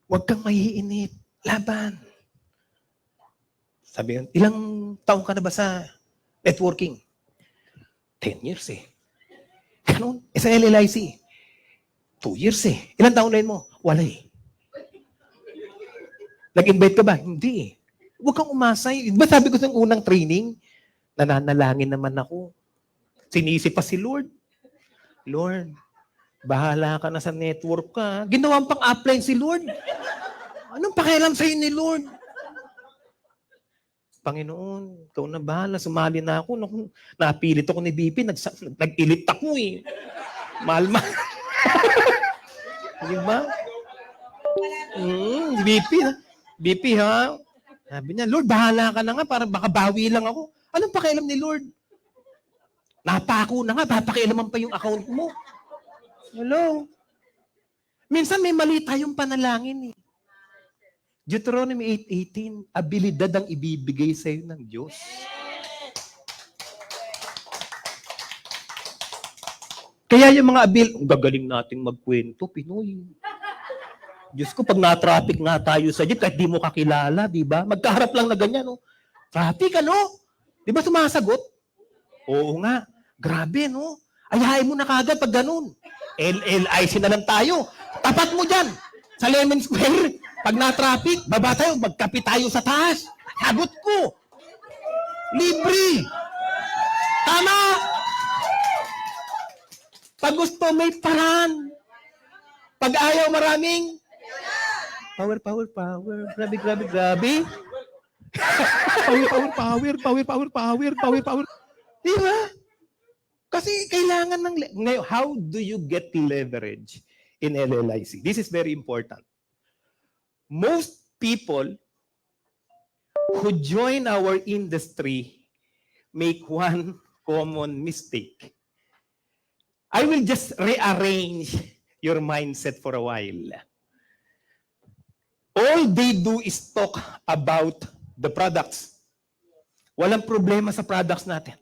Huwag kang maiinip. Laban. Sabi yun, ilang taong ka na ba sa networking? 10 years eh. Ganun. Sa LLIC, 2 years eh. Ilang taon na yun mo? Wala eh. Nag-invite ka ba? Hindi eh. Huwag kang umasa. Diba sabi ko sa unang training, nananalangin naman ako. Sinisi pa si Lord. Lord, bahala ka na sa network ka. Ginawang pang-upline si Lord. Anong pakialam sa'yo ni Lord? Panginoon, ikaw na bahala. Sumali na ako. Napilit ako ni BP. Nag-ilit ako eh. Mahal. Di ba? BP ha? Sabi niya, Lord, bahala ka na nga. Para baka bawi lang ako. Anong pakialam ni Lord? Napako na nga. Papakialaman pa yung account mo. Hello? Minsan may mali tayong panalangin eh. Deuteronomy 8:18, abilidad ang ibibigay sa iyo ng Diyos. Kaya yung mga gagaling nating magkwento, Pinoy. Diyos ko, pag na-traffic nga tayo sa jeep, kahit di mo kakilala, di ba? Magkaharap lang na ganyan, no? Traffic, ano? Di ba sumasagot? Oo nga. Grabe, no? Ayahin mo na kagad pag ganun. LLIC na lang tayo. Tapat mo dyan. Sa Lemon Square, pag na-traffic, baba tayo, magkape tayo sa taas. Sagot ko. Libre. Tama. Pag gusto, may paraan. Pag ayaw, maraming power. Grabe. Power. Di ba? Kasi kailangan ng... Ngayon, how do you get leverage in LLIC? This is very important. Most people who join our industry make one common mistake. I will just rearrange your mindset for a while. All they do is talk about the products. Walang problema sa products natin.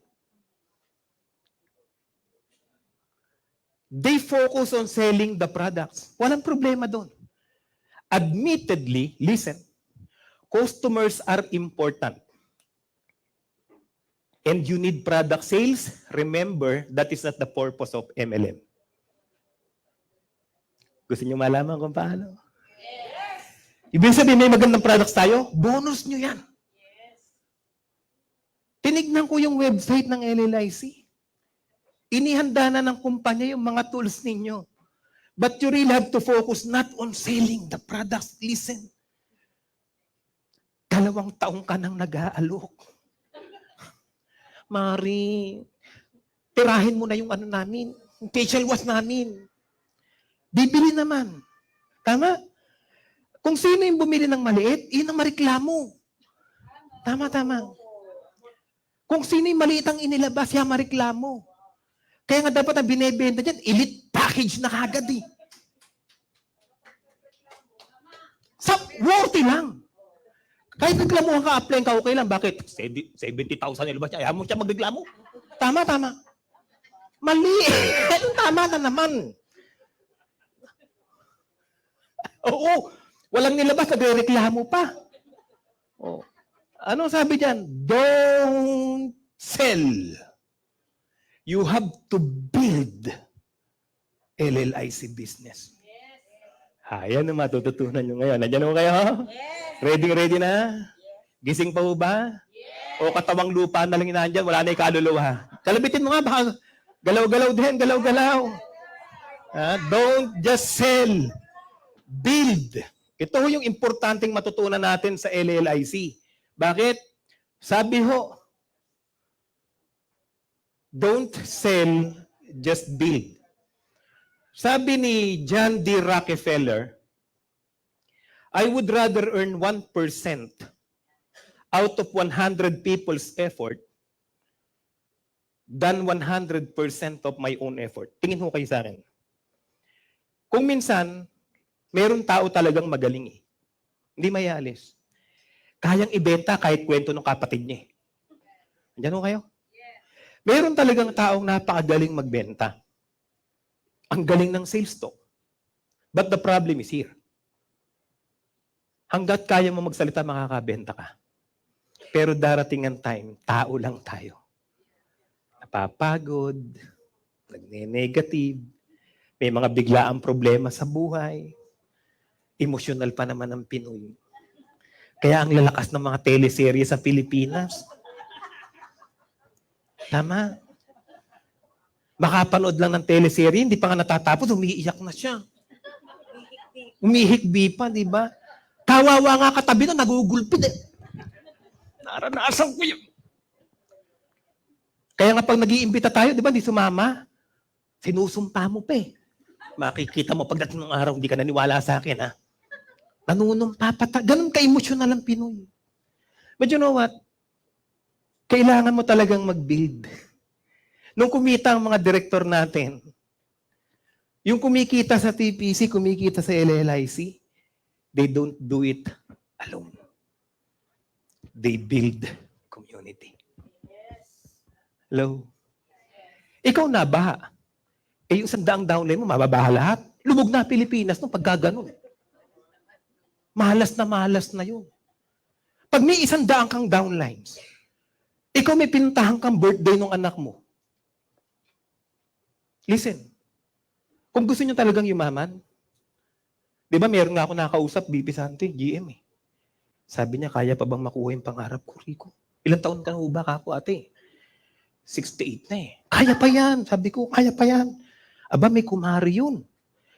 They focus on selling the products. Walang problema doon. Admittedly, listen, customers are important. And you need product sales. Remember, that is not the purpose of MLM. Gusto niyo malaman kung paano? Yes. Ibig sabihin, may magandang products tayo, bonus niyo yan. Yes. Tinignan ko yung website ng LLIC. Inihanda na ng kumpanya yung mga tools ninyo. But you really have to focus not on selling the products. Listen. 2 taong ka nang nag-aalok. Mari, tirahin mo na yung ano namin, yung facial wash namin. Bibili naman. Tama? Kung sino yung bumili ng maliit, yun ang mareklamo. Tama. Kung sino yung maliit ang inilabas, yan mareklamo. Kaya nga dapat ang binebenta dyan, elite package na kagad eh. Worthy lang. Kahit naglamuhan ka, apply ka, okay lang. Bakit? 70,000 nilabas niya. Ayaw mo siya magreklamo. Tama. Mali. Tama na naman. Oo, walang nilabas, nagre-reklamo pa. Oh. Ano sabi diyan? Don't sell. You have to build LLIC business. Yan ang matututunan nyo ngayon. Nandiyan mo kayo? Ready na? Gising pa ho ba? O katawang lupa na lang inaandyan, wala na ikaluluwa. Kalabitin mo nga, baka galaw-galaw din, galaw-galaw. Don't just sell. Build. Ito ho yung importanteng matutunan natin sa LLIC. Bakit? Sabi ho, don't sell, just build. Sabi ni John D. Rockefeller, I would rather earn 1% out of 100 people's effort than 100% of my own effort. Tingin ho kayo sa akin. Kung minsan, merong tao talagang magaling eh. Hindi mayalis. Kayang ibenta kahit kwento ng kapatid niya. Andiyan ho kayo? Meron talagang taong napakagaling magbenta. Ang galing ng sales talk. But the problem is here. Hanggat kaya mo magsalita, makakabenta ka. Pero darating ang time, tao lang tayo. Napapagod, nagne-negative, may mga biglaang problema sa buhay, emosyonal pa naman ang Pinoy. Kaya ang lalakas ng mga teleserye sa Pilipinas. Tama. Makapanood lang ng teleserye, hindi pa nga natatapos, umiiyak na siya. Umihikbi pa, di ba? Kawawa nga katabi na, nagugulpid eh. Naranasan ko yun. Kaya nga pag nag-iimbita tayo, di ba, di sumama, sinusumpa mo pa eh. Makikita mo pagdating ng araw, hindi ka naniwala sa akin, ha? Nanunumpa pa tayo. Ganun ka-emosyonal ang Pinoy. But you know what? Kailangan mo talagang mag-build. Nung kumita ang mga direktor natin, yung kumikita sa TPC, kumikita sa LLIC, they don't do it alone. They build community. Hello? Ikaw na ba? Yung 100 downline mo, mababaha lahat. Lubog na Pilipinas nung pagkaganon. Mahalas na yun. Pag may 100 kang downlines, ikaw may pinuntahan kang birthday ng anak mo. Listen, kung gusto nyo talagang yumaman, di ba meron nga ako nakausap, BP Sante, GM eh. Sabi niya, kaya pa bang makuha yung pangarap ko, Rico? Ilang taon ka na ba kako, ate? 68 na eh. Kaya pa yan. Sabi ko, kaya pa yan. Aba, may kumari yun.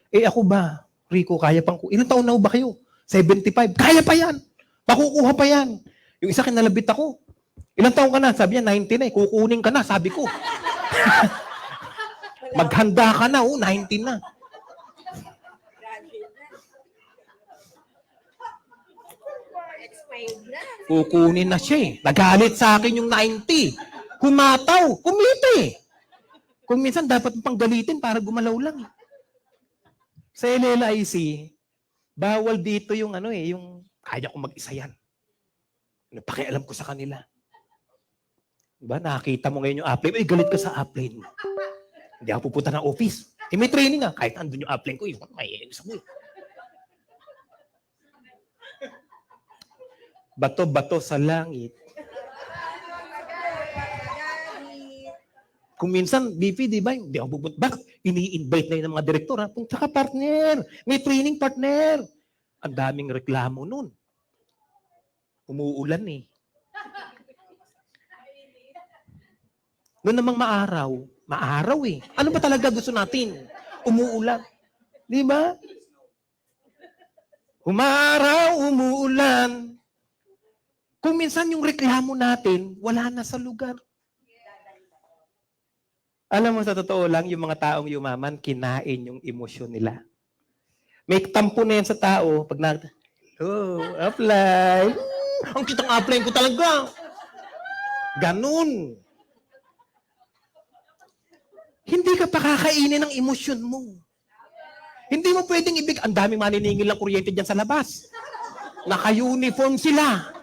Eh ako ba, Rico, kaya pang ilang taon na ba kayo? 75. Kaya pa yan. Makukuha pa yan. Yung isa kinalabit ako. Ilang taon ka na? Sabi niya, 90 na eh. Kukunin ka na, sabi ko. Maghanda ka na, 19 na. Kukunin na siya eh. Nagalit sa akin yung 90. Kumataw. Kumita eh. Kung minsan dapat pang galitin para gumalaw lang eh. Sa LLIC, bawal dito yung ano eh, yung kaya ko mag-isa yan. Napakialam ko sa kanila. Diba? Nakita mo ngayon yung upline. Ay, galit ka sa upline mo. Hindi ako pupunta ng office. Eh, may training nga. Kahit andun yung upline ko, may isa mo eh. Bato-bato sa langit. Kung minsan, BP, di ba? Hindi ako pupunta. Bakit? Ini-invite na yun ng mga direktor. Ha? Punta ka, partner. May training, partner. Ang daming reklamo nun. Umuulan eh. Noon namang maaraw eh. Ano ba talaga gusto natin? Umuulan. Di ba? Umaraw, umuulan. Kung minsan yung reklamo natin, wala na sa lugar. Alam mo, sa totoo lang, yung mga taong yumaman, kinain yung emosyon nila. May tampo na yan sa tao. Pag hello, apply. Ang kitang apply ko talaga. Ganun. Hindi ka pakakainin ng emosyon mo. Hindi mo pwedeng ang daming maniningil ng kuryente dyan sa labas. Naka-uniform sila.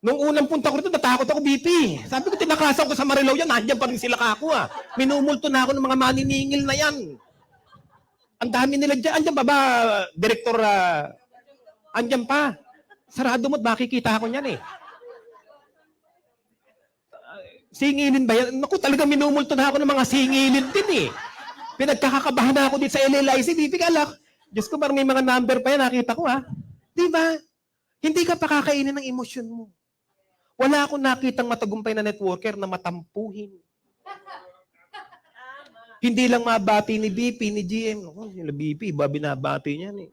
Nung unang punta ko rito, natakot ako, BP. Sabi ko, tinakasan ko sa Marilao yan, nandiyan pa rin sila kako ah. Minumulto na ako ng mga maniningil na yan. Ang dami nila dyan. Andyan pa ba, Director? Andyan pa. Sarado mo't makikita ako niyan eh. Singilin ba yan? Naku, talagang minumulto na ako ng mga singilin din eh. Pinagkakakabahan na ako dito sa LLIC. Di alak. Diyos ko, parang may mga number pa yan. Nakita ko ha. Di ba? Hindi ka pakakainin ng emosyon mo. Wala akong nakitang matagumpay na networker na matampuhin. Hindi lang mabati ni BP, ni GM. Oh, yung BP, iba binabati niyan eh.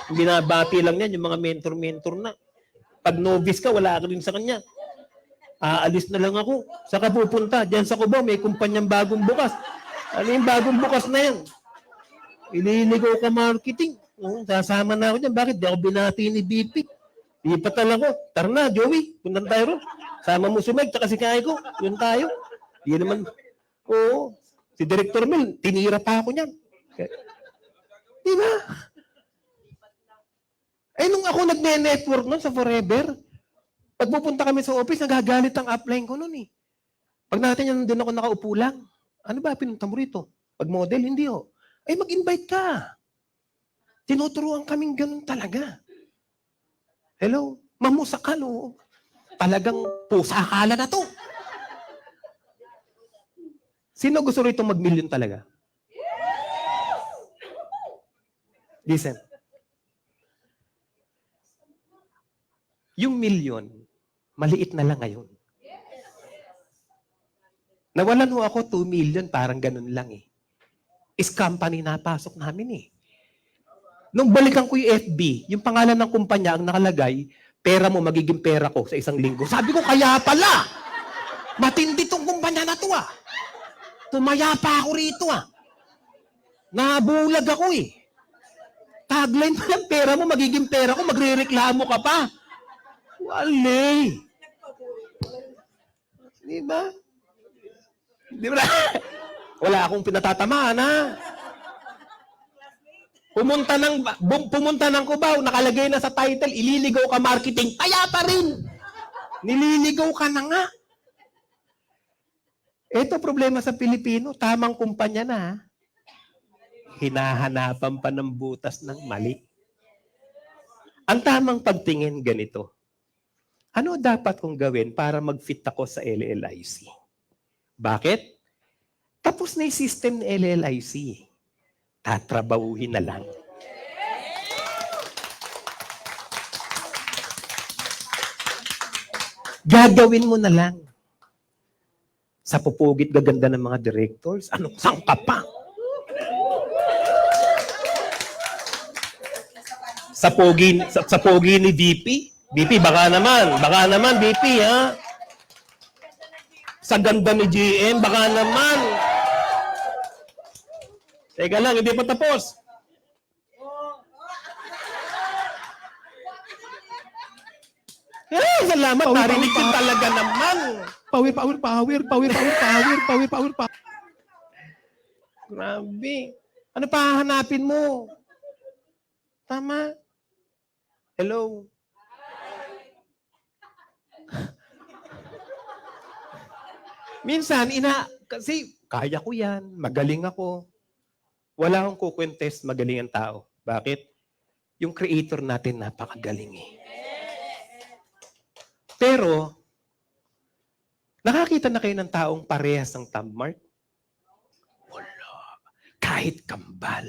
Binabati lang niyan, yung mga mentor-mentor na. Pag novice ka, wala ka rin sa kanya. Aalis na lang ako. Saka pupunta. Diyan sa Cubao, may kumpanyang bagong bukas. Ano yung bagong bukas na yan? Ililigaw ka marketing. Sasama na ako dyan. Bakit? Di ako binati ni BP. Ipatan ako. Tara na, Joey. Puntan tayo ron. Sama mo si Mike, tsaka si Kaya ko. Yun tayo. Di naman. Oo. Si Director Mel, tinira pa ako niyan. Di ba? Eh, nung ako nagne-network nun sa Forever, pag pupunta kami sa office, nagagalit ang upline ko nun eh. Pag natin yan, doon ako nakaupo lang. Ano ba pinunta mo rito? Pag model, hindi ho. Ay, mag-invite ka. Tinuturuan kaming ganun talaga. Hello? Mamusakal, oh. Talagang pusakala na to. Sino gusto rito mag-million talaga? Listen. Yung million, maliit na lang ngayon. Nawalan ho ako 2 million, parang ganun lang eh. Is company napasok namin eh. Nung balikan ko yung FB, yung pangalan ng kumpanya ang nakalagay, pera mo magiging pera ko sa 1 linggo. Sabi ko, kaya pala! Matindi tong kumpanya na to ah. Tumaya pa ako rito ah. Nabulag ako eh. Tagline pa lang, pera mo magiging pera ko, magre-reklamo ka pa. Wale. Di ba? Di ba? Wala akong pinatatamaan ha. Pumunta ng Cubao, nakalagay na sa title, ililigaw ka marketing, kaya pa rin. Nililigaw ka na nga. Ito problema sa Pilipino, tamang kumpanya na. Hinahanapan pa ng butas ng mali. Ang tamang pagtingin ganito. Ano dapat kong gawin para mag-fit ako sa LLIC? Bakit? Tapos na yung system ng LLIC. Tatrabahuhin na lang. Gagawin mo na lang. Sa pupugit gaganda ng mga directors, anong sangka pa? Sa pogi ni VP? VP, baka naman, VP, ha? Sa ganda ni GM, baka naman. Teka lang, hindi pa tapos. Salamat, narinig ko talaga naman. Power. Grabe. Ano pa hahanapin mo? Tama. Hello. Minsan, kasi kaya ko yan, magaling ako. Wala akong kukwentes, magaling ang tao. Bakit? Yung creator natin napakagaling eh. Pero, nakakita na kayo ng taong parehas ng thumb mark? Wala. Kahit kambal.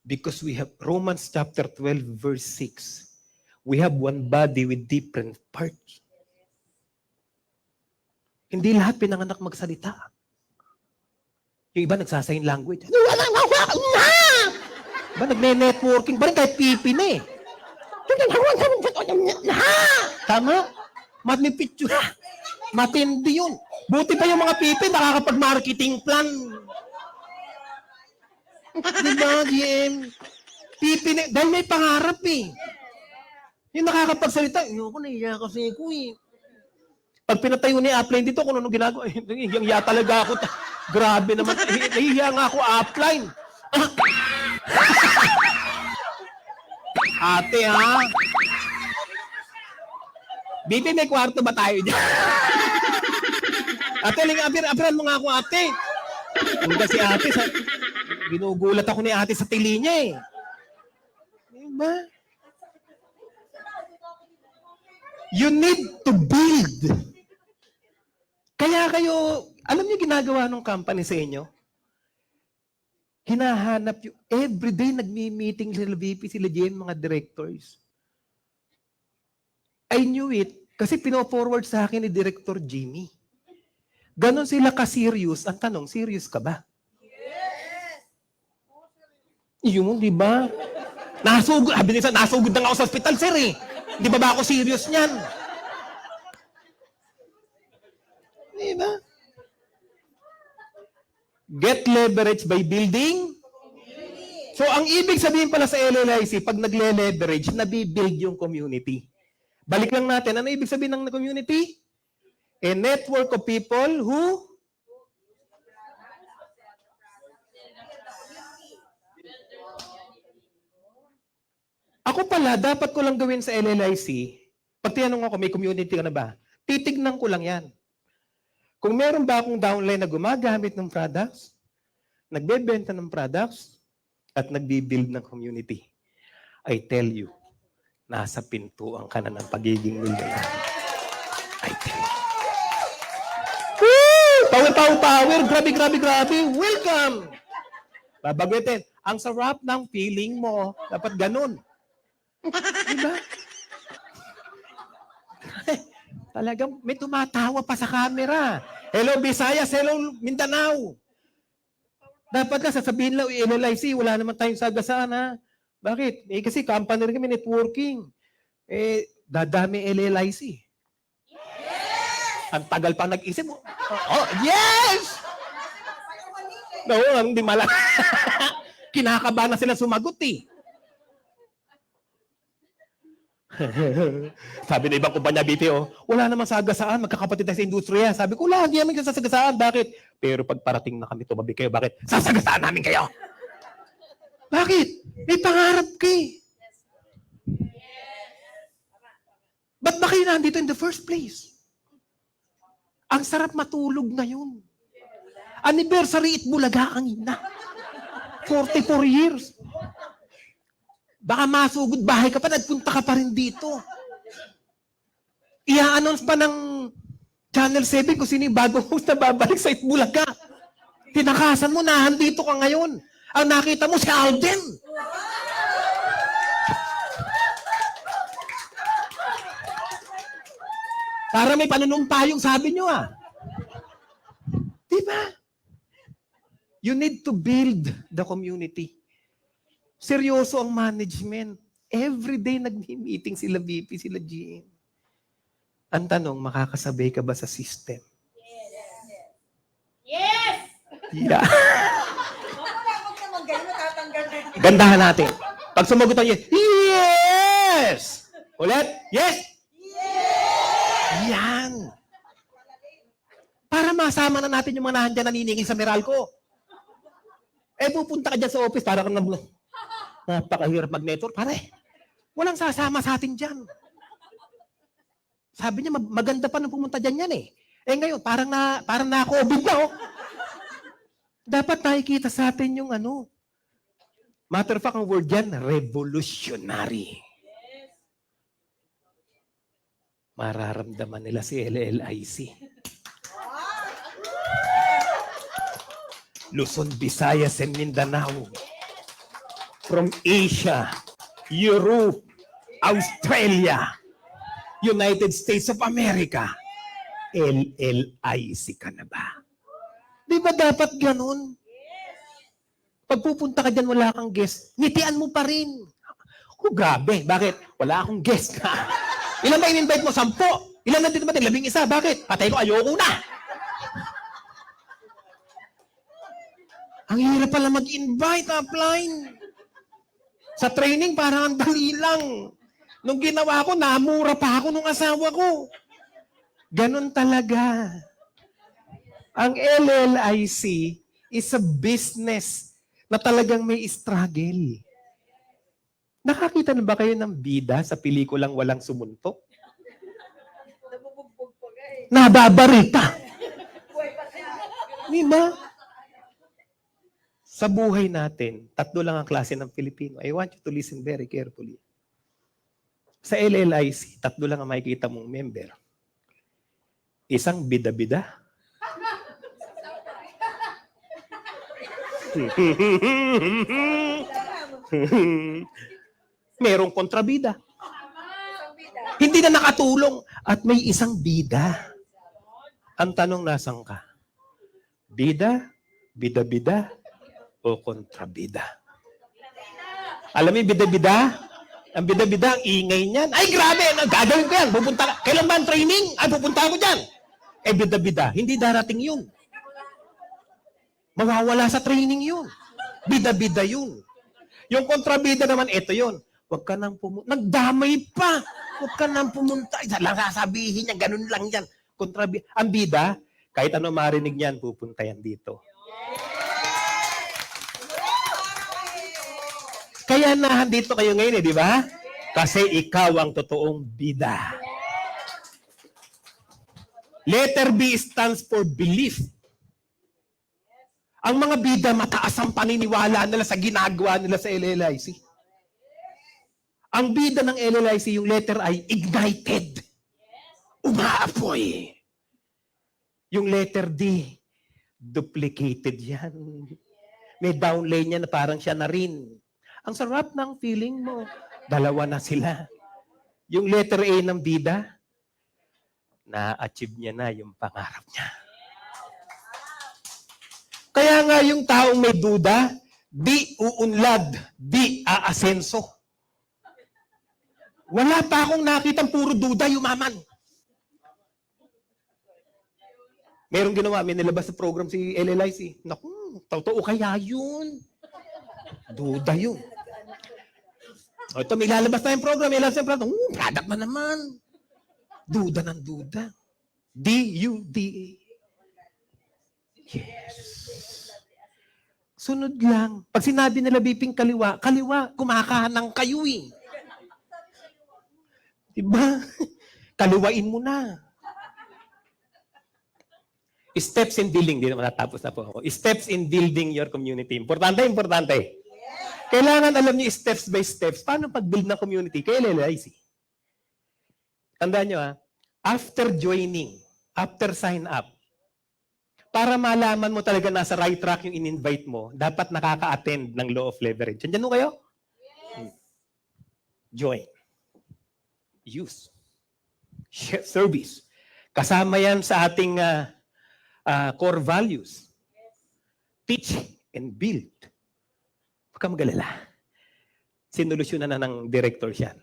Because we have Romans chapter 12 verse 6. We have one body with different parts. Hindi lahat pinanganak magsalita. Yung iba nagsasign language. Ba, nagne-networking ba rin kahit pipi na eh. Tama? Matnipit yun. Matindi yun. Buti pa yung mga pipi nakakapag-marketing plan. Diba, GM? Pipi na, dahil may pangarap eh. Yung nakakapagsalita, yun ko nahiya kasi ko eh. Pag pinatayo ni upline dito, kung anong ginagawa, hiyang talaga ako. Grabe naman. Nahihiya nga ako upline. Ate, ha? BP, may kwarto ba tayo dyan? Ate, apiran mo nga ako, ate. Hanggang si ate, Ginugulat ako ni ate sa tili niya eh. Diba? You need to build. Kaya kayo, alam niyo ginagawa ng company sa inyo? Hinahanap yung, everyday nagmi-meeting sila VP, sila GM, mga directors. I knew it kasi pino-forward sa akin ni Director Jimmy. Ganon sila ka-serious. Ang tanong, serious ka ba? Yes! Yun, di ba? Nasugod, sabi nila, nasugod na nga ako sa hospital, sir eh. Di ba ako serious niyan? Di ba? Get leverage by building. So, ang ibig sabihin pala sa LLIC, pag nagle-leverage, nabibuild yung community. Balik lang natin, ano ibig sabihin ng community? A network of people who ako pala, dapat ko lang gawin sa LLIC, pag tinanong ako, may community ka na ba? Titignan ko lang yan. Kung meron ba akong downline na gumagamit ng products, nagbebenta ng products, at nagbibuild ng community, I tell you, nasa pintuan ka na ng pagiging millionaire. I tell you. Woo! Power, power, power! Grabe, grabe, grabe! Welcome! Babagwitin. Ang sarap ng feeling mo. Dapat ganun. Diba? Talagang may tumatawa pa sa camera. Hello, Visayas. Hello, Mindanao. Dapat ka sasabihin lang, LLIC, wala naman tayong sagasaan, ha? Bakit? Eh, kasi company rin kami, networking. Eh, dadami LLIC. Yes! Ang tagal pa nag-isip mo. Oh, yes! No, hindi mala. Kinakabahan na sila sumagot, eh. Sabi na ibang kumpanya BPO, wala namang sagasaan, magkakapatid tayo sa industriya. Sabi ko, lagi namin sa sagasaan. Bakit? Pero pag parating na kami, tumabi kayo. Bakit? Sasagasaan namin kayo. Bakit? May pangarap kayo. Ba't ba kayo nandito in the first place? Ang sarap matulog ngayon. Anniversary Itbulaga ang ina. 44 years. Baka masugod bahay ka pa, nagpunta ka pa rin dito. I-announce pa ng Channel 7 kung sino yung bagong host na babalik sa Itbulaga. Tinakasan mo, nahandito ka ngayon. Ang nakita mo si Alden. Para may panunumpayong sabi nyo ah. Diba? You need to build the community. Seryoso ang management. Every day nag-meeting sila VP, sila GM. Ang tanong, makakasabay ka ba sa system? Yes! Yeah. Huwag naman ganun, natatanggal na. Gandahan natin. Pag sumagot ang yes! Ulit, yes! Yes! Yan. Para masama na natin yung mga nahandyan naniningil sa Meralco. Eh, pupunta ka dyan sa office, para kang napakahirap mag-network. Pare, walang sasama sa atin dyan. Sabi niya, maganda pa nung pumunta dyan yan eh. Eh ngayon, parang na-COVID na oh. Dapat nakikita sa atin yung ano. Matter of fact, ang word yan, revolutionary. Mararamdaman nila si LLIC. Luzon, Visayas, and Mindanao. From Asia, Europe, Australia, United States of America. LLIC ka na ba? Di ba dapat ganun? Pag pupunta ka dyan, wala kang guest, ngitian mo pa rin. Oh, grabe. Bakit? Wala akong guest ka. Ilan ba in-invite mo? 10. Ilan na dito ba? 11. Bakit? Patay ko, ayoko na. Ang hirap pala mag-invite, upline. Sa training, parang ang dali lang. Nung ginawa ko, namura pa ako nung asawa ko. Ganon talaga. Ang LLIC is a business na talagang may struggle. Nakakita na ba kayo ng bida sa pelikulang Walang Sumuntok? Nabubugbog pa eh. Nababarita. Buhay pa siya. Di ba? Sa buhay natin, tatlo lang ang klase ng Pilipino. I want you to listen very carefully. Sa LLIC, tatlo lang ang makikita mong member. Isang bida-bida. Merong kontrabida. Hindi na nakatulong. At may isang bida. Ang tanong, nasan ka? Bida, bida-bida, o kontrabida? Alam mo yung bida-bida? Ang bida-bida, ang ingay niyan. Ay, grabe! Gagawin ko yan. Pupunta ka. Kailan ba ang training? Ay, pupunta ako dyan. Eh, bida-bida. Hindi darating yun. Mawawala sa training yun. Bida-bida yun. Yung kontrabida naman, ito yun. Huwag ka nang pumunta. Nagdamay pa. Huwag ka nang pumunta. Isa lang sasabihin niya, ganun lang yan. Kontrabida. Ang bida, kahit ano marinig niyan, pupunta yan dito. Kaya nahandito kayo ngayon di ba? Kasi ikaw ang totoong bida. Letter B stands for belief. Ang mga bida, mataas ang paniniwala nila sa ginagawa nila sa LLIC. Ang bida ng LLIC, yung letter I, ignited. Umaapoy. Yung letter D, duplicated yan. May downline niya na parang siya na rin. Ang sarap ng feeling mo. Dalawa na sila. Yung letter A ng bida, na-achieve niya na yung pangarap niya. Kaya nga yung taong may duda, di uunlad, di aasenso. Wala pa akong nakitang puro duda, yumaman. Merong ginawa, may nilabas sa program si LLIC. Naku, totoo kaya yun? Duda yun. O ito, may lalabas na yung program. May lalabas na yung program. Product na naman. Duda ng duda. D-U-D-A. Yes. Sunod lang. Pag sinabi nila biping kaliwa, kaliwa, kumakahanang kayo eh. Diba? Kaliwain mo na. Steps in building. Hindi naman natapos na po ako. Steps in building your community. Importante, importante. Kailangan alam niyo steps by steps. Paano pag-build ng community? Kaya LLIC. Tandaan niyo after joining, after sign up, para malaman mo talaga nasa right track yung in-invite mo, dapat nakaka-attend ng law of leverage. Andiyan mo kayo? Yes. Join. Use. Share service. Kasama yan sa ating core values. Teach and build. Huwag ka mag-alala. Sinolusyonan na ng director siyan.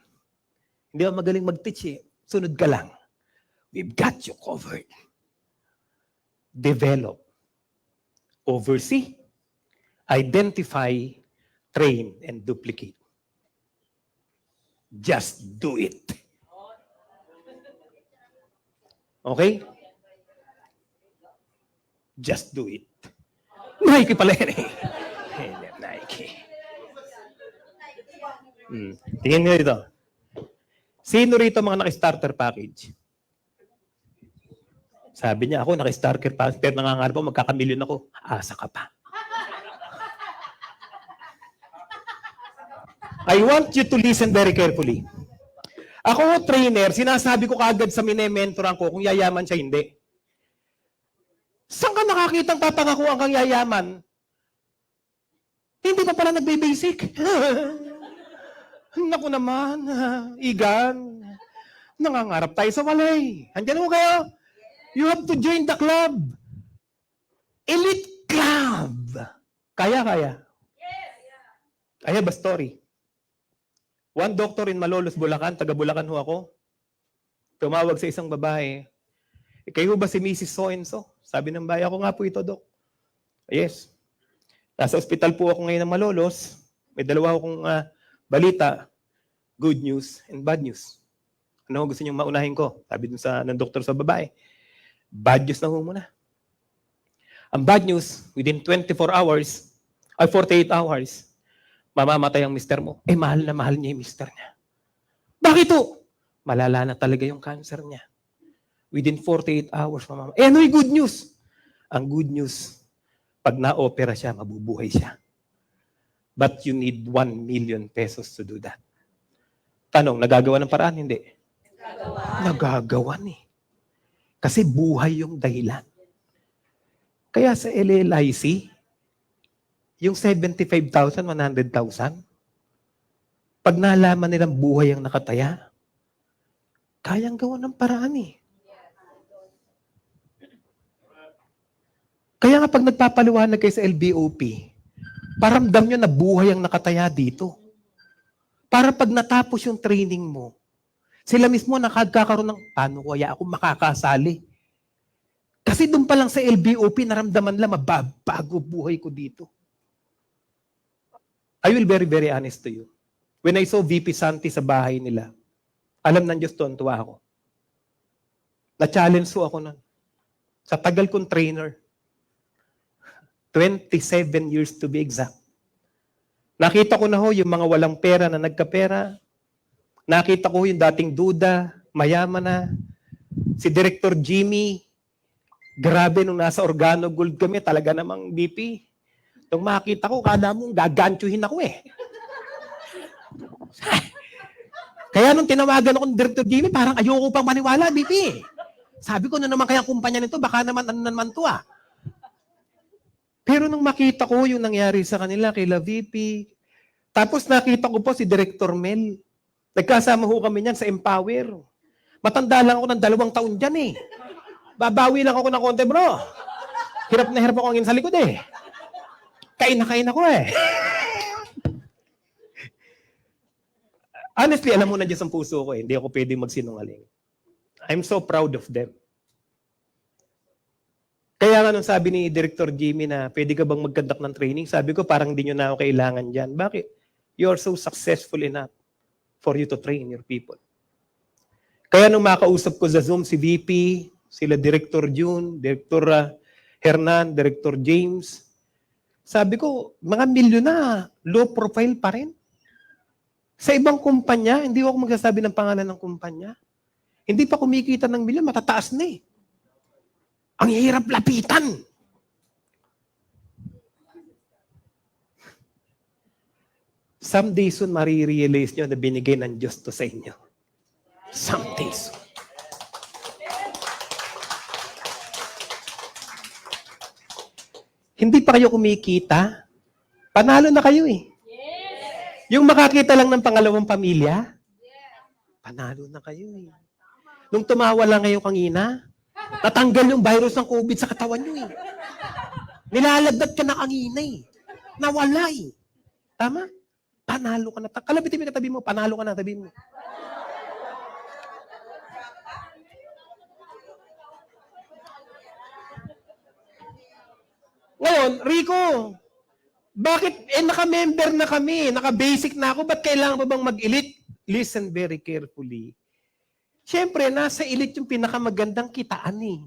Hindi ako magaling mag-teach eh. Sunod ka lang. We've got you covered. Develop. Oversee. Identify. Train and duplicate. Just do it. Okay? Just do it. Nike pala yan eh. Nike. Tingnan nyo dito. Sino rito mga naka-starter package? Sabi niya, ako naka-starter package, pero nangangarap ako, magkakamilyon ako. Asa ka pa. I want you to listen very carefully. Ako, trainer, sinasabi ko kaagad sa mine-mentoran ko kung yayaman siya, hindi. Saan ka nakakitang papangakuan kang yayaman? Hindi pa pala nagbe-basic. Naku naman, Igan. Nangangarap tayo sa walay. Andiyan mo kayo? You have to join the club. Elite club. Kaya. I have a story. One doctor in Malolos, Bulacan, taga Bulacan ho ako. Tumawag sa isang babae. Kayo ba si Mrs. So-and-so? Sabi ng bayan, ako nga po ito, Dok. Yes. Nasa ospital po ako ngayon ng Malolos. May dalawa akong balita. Good news and bad news. Ano gusto niyong maunahin ko? Sabi dun ng doktor sa babae. Bad news na ho muna. Ang bad news, within 48 hours, mamamatay ang mister mo. Mahal na mahal niya yung mister niya. Bakit to? Malala na talaga yung cancer niya. Within 48 hours, mamamatay. Ano yung good news? Ang good news, pag na-opera siya, mabubuhay siya. But you need 1 million pesos to do that. Tanong, nagagawa ng paraan? Hindi. Nagagawa eh. Kasi buhay yung dahilan. Kaya sa LLIC, yung 75,000, 100,000, pag nalaman nilang buhay ang nakataya, kayang gawa ng paraan eh. Kaya nga pag nagpapaliwanag kayo sa LBOP, paramdam nyo na buhay ang nakataya dito. Para pag natapos yung training mo, sila mismo nakagkakaroon ng, paano kaya ako makakasali? Kasi doon pa lang sa LBOP, naramdaman lang, mababago buhay ko dito. I will very, very honest to you. When I saw VP Santi sa bahay nila, alam ng Diyos to, tuwa ako. Na-challenge ko ako nun. Sa tagal kong trainer, 27 years to be exact. Nakita ko na ho yung mga walang pera na nagkapera. Nakita ko yung dating duda, mayaman na. Si Director Jimmy, grabe nung nasa Organo Gold kami, talaga namang BP. Nung makita ko, kada mo, gagantyuhin ako eh. Kaya nung tinawagan ako ng Director Jimmy, parang ayoko pang maniwala, BP. Sabi ko, na naman kaya kumpanya nito, baka naman ano naman to ah. Pero nung makita ko yung nangyari sa kanila, kila VP, tapos nakita ko po si Director Mel. Nagkasama ho kami niyan sa Empower. Matanda lang ako ng 2 taon dyan eh. Babawi lang ako ng konti, bro. Hirap na hirap ako ngin sa likod eh. Kain ako eh. Honestly, alam mo na Diyos ang puso ko eh. Hindi ako pwede magsinungaling. I'm so proud of them. Kaya nga nung sabi ni Director Jimmy na pwede ka bang mag-conduct ng training, sabi ko parang hindi nyo na ako kailangan dyan. Bakit? You're so successful enough for you to train your people. Kaya nung makausap ko sa Zoom si VP, sila Director June, Director Hernan, Director James, sabi ko, mga milyon na, low profile pa rin. Sa ibang kumpanya, hindi ako magsasabi ng pangalan ng kumpanya. Hindi pa kumikita ng milyon, matataas na eh. Ang hirap lapitan. Someday soon, marirealize nyo na binigay ng Diyos to sa inyo. Someday soon. Hindi pa kayo kumikita, panalo na kayo eh. Yung makakita lang ng pangalawang pamilya, panalo na kayo eh. Nung tumawa lang kayo kanina, natanggal yung virus ng COVID sa katawan nyo eh. Nilalagdat ka na kanina eh. Nawala eh. Tama? Panalo ka na. Kalabitin mo yung katabi mo, panalo ka na tabi mo. Ngayon, Rico, bakit naka-member na kami, naka-basic na ako, ba't kailangan pa bang mag-elite? Listen very carefully. Siyempre, nasa elite yung pinakamagandang kitaan eh.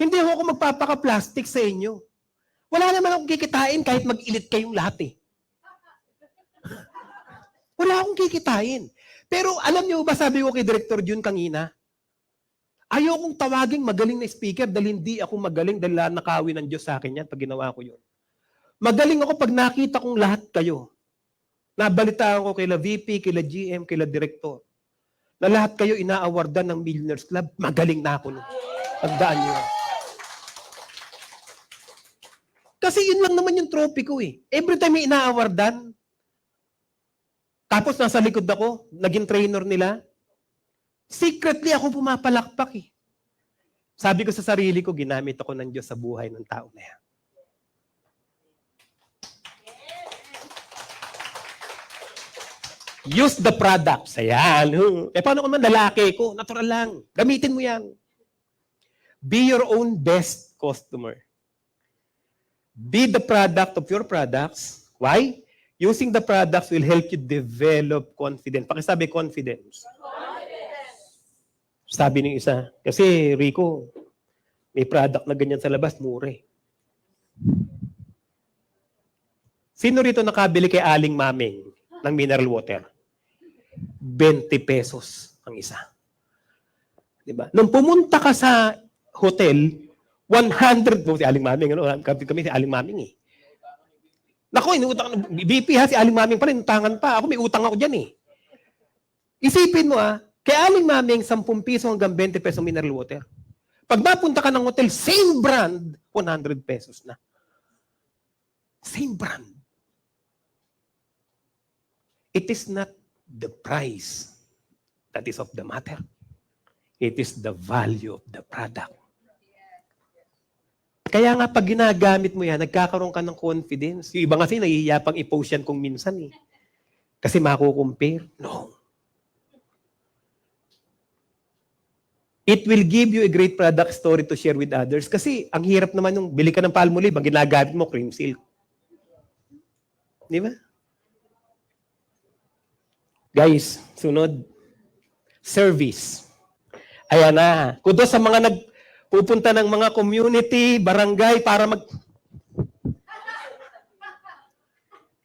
Hindi ako magpapaka-plastic sa inyo. Wala naman akong kikitain kahit mag-elite kayong lahat eh. Wala akong kikitain. Pero alam niyo ba, sabi ko kay Director June kanina, ayokong tawaging magaling na speaker dahil hindi ako magaling dahil nakawin ng Diyos sa akin yan pag ginawa ko yun. Magaling ako pag nakita kong lahat kayo. Nabalitaan ko kila VP, kila GM, kila Director. Na lahat kayo ina-awardan ng Millionaires Club, magaling na ako nun. Tandaan niyo. Kasi yun lang naman yung trophy ko eh. Every time may ina-awardan, tapos nasa likod ako, naging trainer nila, secretly ako pumapalakpak eh. Sabi ko sa sarili ko, ginamit ako ng Diyos sa buhay ng tao na yan. Use the products. Ayan. Paano kung lalaki ko? Natural lang. Gamitin mo yan. Be your own best customer. Be the product of your products. Why? Using the products will help you develop confidence. Pakisabi, confidence. Sabi ng isa, kasi Rico, may product na ganyan sa labas, mura eh. Sino rito nakabili kay Aling Maming ng mineral water? 20 pesos ang isa. Diba? Nung pumunta ka sa hotel, 100 po si Aling Maming. Ano? Kami si Aling Maming eh. Naku, inuutang, BP ha, si Aling Maming pa rin, utangan pa. Ako may utang ako dyan eh. Isipin mo kay Aling Maming, 10 piso hanggang 20 pesos mineral water. Pag napunta ka ng hotel, same brand, 100 pesos na. Same brand. It is not the price that is of the matter. It is the value of the product. Kaya nga pag ginagamit mo yan, nagkakaroon ka ng confidence. Yung iba kasi nahihiya pang i-post yan kung minsan eh. Kasi makukumpare. No. It will give you a great product story to share with others. Kasi ang hirap naman yung bili ka ng Palmolive, ang ginagamit mo, cream silk. Di ba? Guys, sunod. Service. Ayan na. Kudos sa mga nagpupunta ng mga community, barangay, para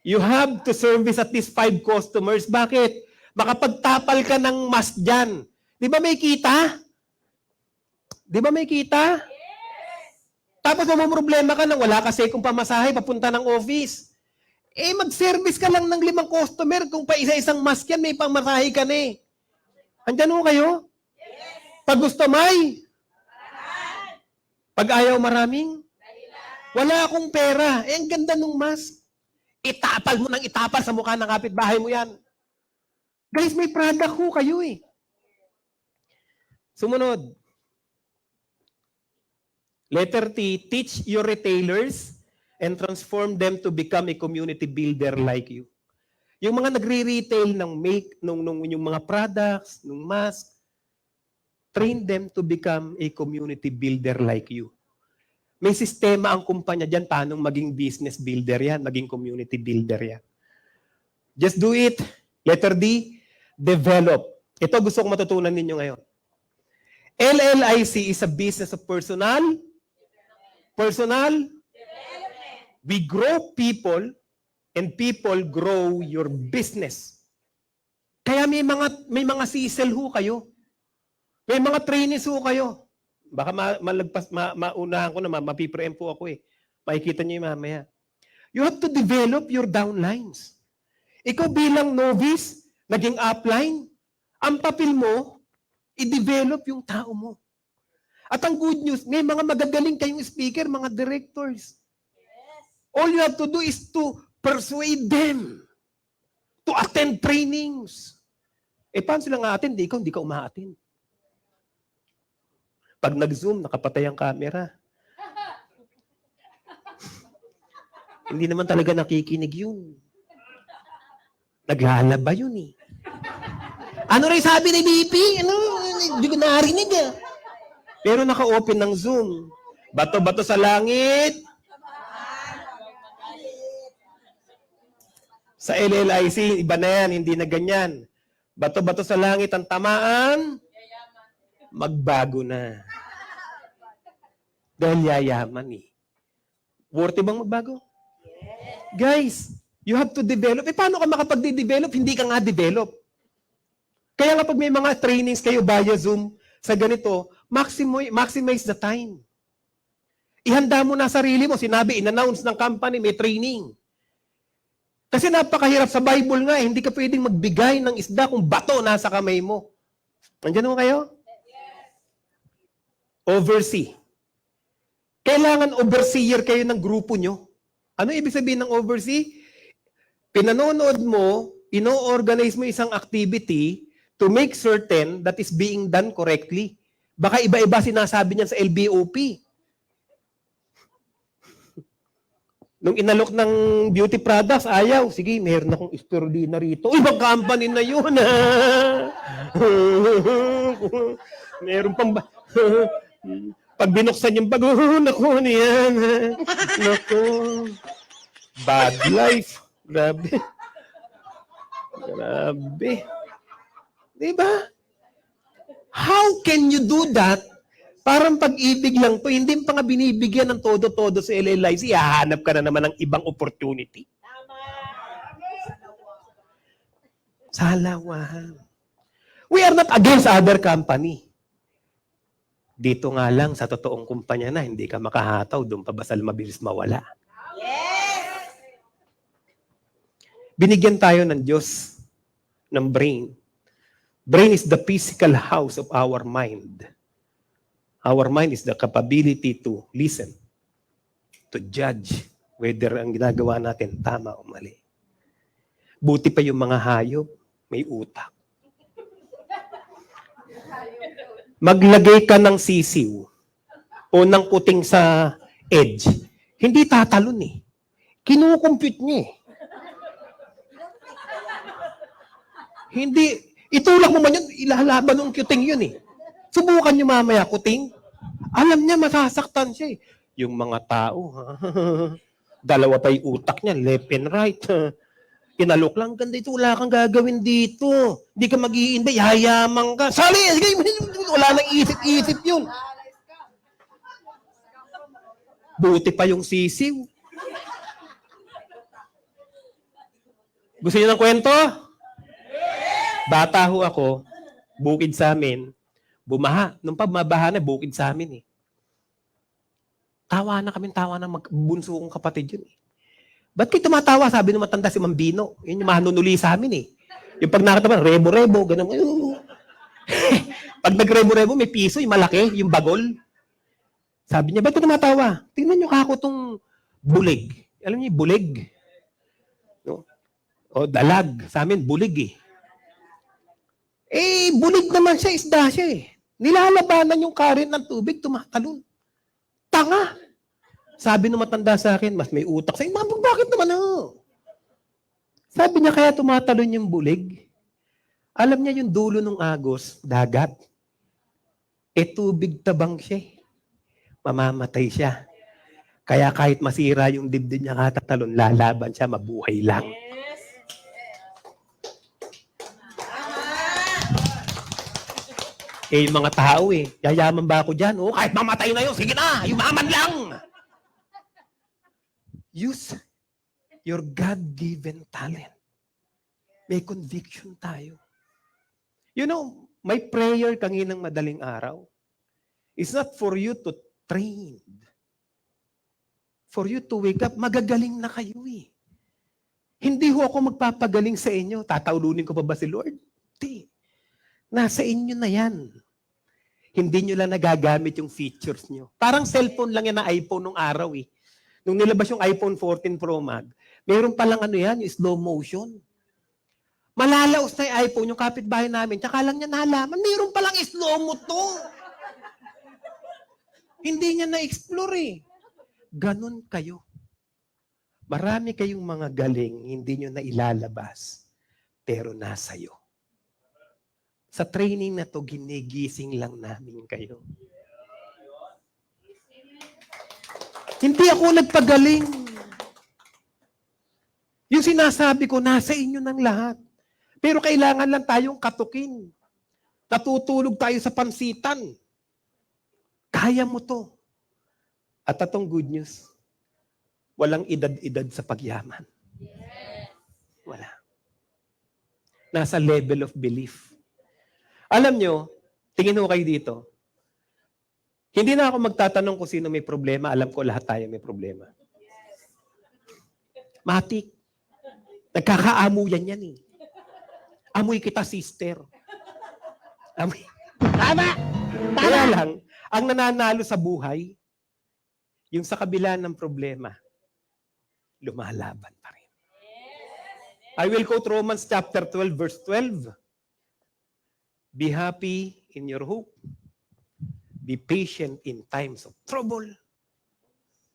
You have to service at least 5 customers. Bakit? Makapagtapal ka ng mas dyan. Di ba may kita? Di ba may kita? Yes! Tapos problema ka nang wala kasi kung pamasahe papunta ng office. Mag-service ka lang ng 5 customer. Kung pa isa-isang mask yan, may pamasahe ka na eh. Andyan mo kayo? Yes. Pag gusto may? Pag ayaw maraming? Wala akong pera. Ang ganda ng mask. Itapal mo ng itapal sa mukha ng kapitbahay mo yan. Guys, may product ho kayo eh. Sumunod. Letter T, teach your retailers and transform them to become a community builder like you. Yung mga nagre-retail ng yung mga products, ng mask, train them to become a community builder like you. May sistema ang kumpanya dyan, paano maging business builder yan, maging community builder yan. Just do it. Letter D, develop. Ito gusto kong matutunan ninyo ngayon. LLIC is a business of personal. We grow people and people grow your business. Kaya may mga sisel ho kayo. May mga trainees ho kayo. Baka maunahan ko na, mapipreem po ako eh. Makikita niyo yung mamaya. You have to develop your downlines. Ikaw bilang novice, naging upline, ang papel mo, i-develop yung tao mo. At ang good news, may mga magagaling kayong speaker, mga directors. All you have to do is to persuade them to attend trainings. Paano sila nga-attend? Hindi ka uma-attend. Pag nag-zoom, nakapatay ang camera. Hindi naman talaga nakikinig yun. Naglalaba yun eh. Ano rin sabi ni BP? Hindi ko narinig ah. Pero naka-open ng Zoom. Bato-bato sa langit. Sa LLIC, iba na yan, hindi na ganyan. Bato-bato sa langit ang tamaan, magbago na. Dahil yayaman eh. Worthy bang magbago? Yes. Guys, you have to develop. Paano ka makapag-develop? Hindi ka nga develop. Kaya nga pag may mga trainings kayo via Zoom sa ganito, maximize the time. Ihanda mo na sarili mo. Sinabi, in-announce ng company, may training. Kasi napakahirap sa Bible nga, hindi ka pwedeng magbigay ng isda kung bato nasa kamay mo. Nandiyan mo kayo? Oversee. Kailangan overseer kayo ng grupo nyo. Ano ibig sabihin ng oversee? Pinanonood mo, ino-organize mo isang activity to make certain that is being done correctly. Baka iba-iba sinasabi niyan sa LBOP. Nung inalok ng beauty products, ayaw. Sige, meron akong spirulina rito. Ibang company na yun. Meron pang... Pag binuksan yung bag, naku, ano yan? Naku. Bad life. Grabe. Grabe. Diba? How can you do that? Parang pag-ibig lang to, hindi pa nga binibigyan ng todo-todo sa LLIC, hahanap ka na naman ng ibang opportunity. Salawahan. We are not against other company. Dito nga lang, sa totoong kumpanya na, hindi ka makahataw, doon pa basal mabilis mawala. Yes! Binigyan tayo ng Diyos ng brain. Brain is the physical house of our mind. Our mind is the capability to listen, to judge whether ang ginagawa natin tama o mali. Buti pa yung mga hayop, may utak. Maglagay ka ng sisiw o ng puting sa edge, hindi tatalon eh. Kinukompute niya eh. Hindi, itulak mo man yun, ilalaban ng kuting yun eh. Subukan niyo mamaya, kuting. Alam niya, masasaktan siya eh. Yung mga tao, dalawa pa yung utak niya, left and right. Kinalok lang, ganda ito, wala kang gagawin dito. Hindi ka mag-i-invite, hayamang ka. Sali, wala nang isip-isip yun. Buti pa yung sisiw. Gusto niyo ng kwento? Bata ho ako, bukid sa amin, bumaha. Nung pagmabaha na, bukid sa amin eh. Tawa na bunso kong kapatid yun eh. Ba't kayo tumatawa? Sabi ng matanda si Mambino. Yun yung manunuli sa amin eh. Yung pag nakita mo, rebo-rebo, ganun. Pag nagrebo-rebo, may piso, yung malaki, yung bagol. Sabi niya, ba't ka tumatawa? Tingnan niyo kako tong bulig. Alam niyo, bulig. No? O dalag. Sa amin, bulig eh. Eh, bulig naman siya, isda siya eh. Nilalabanan yung current ng tubig, tumatalon. Tanga! Sabi ng matanda sa akin, mas may utak sa bakit naman oh? Sabi niya, kaya tumatalon yung bulig. Alam niya yung dulo ng agos, dagat. E tubig tabang siya. Mamamatay siya. Kaya kahit masira yung dibdib niya katatalon, lalaban siya, mabuhay lang. Eh, yung mga tao eh, yayaman ba ako dyan? Oh, kahit mamatay na yun, sige na, yumaman lang. Use your God-given talent. May conviction tayo. You know, my prayer kanginang madaling araw is not for you to train. For you to wake up, magagaling na kayo eh. Hindi ho ako magpapagaling sa inyo. Tataulunin ko pa ba si Lord? Hindi. Nasa inyo na yan. Hindi nyo lang nagagamit yung features nyo. Parang cellphone lang yan na iPhone nung araw eh. Nung nilabas yung iPhone 14 Pro Max, meron palang ano yan, yung slow motion. Malalaos na yung iPhone, yung kapitbahay namin, tsaka lang niya nalaman, meron palang slow mo to. Hindi niya na-explore eh. Ganon kayo. Marami kayong mga galing, hindi nyo na ilalabas, pero nasa iyo. Sa training na to, ginigising lang namin kayo. Hindi ako nagpagaling. Yung sinasabi ko, nasa inyo ng lahat. Pero kailangan lang tayong katukin. Natutulog tayo sa pansitan. Kaya mo to. At atong good news, walang edad-edad sa pagyaman. Wala. Nasa level of belief. Alam nyo, tingin mo kayo dito, hindi na ako magtatanong kung sino may problema. Alam ko lahat tayo may problema. Matik. Nagkakaamuyan yan eh. Amoy kita, sister. Amoy. Tama! Kaya lang, ang nananalo sa buhay, yung sa kabila ng problema, lumalaban pa rin. I will quote Romans chapter 12, verse 12. Be happy in your hope. Be patient in times of trouble.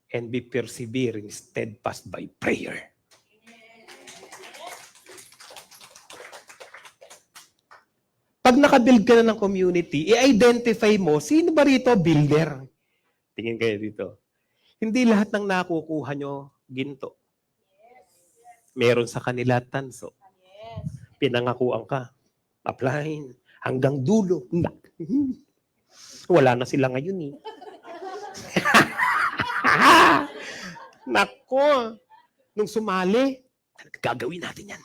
And be persevering, steadfast by prayer. Pag nakabuild ka na ng community, i-identify mo, sino ba rito builder? Tingin kayo dito. Hindi lahat ng nakukuha nyo, ginto. Meron sa kanila tanso. Pinangakuan ka. Applyin. Hanggang dulo. Wala na sila ngayon eh. Nako. Nung sumali, gagawin natin yan.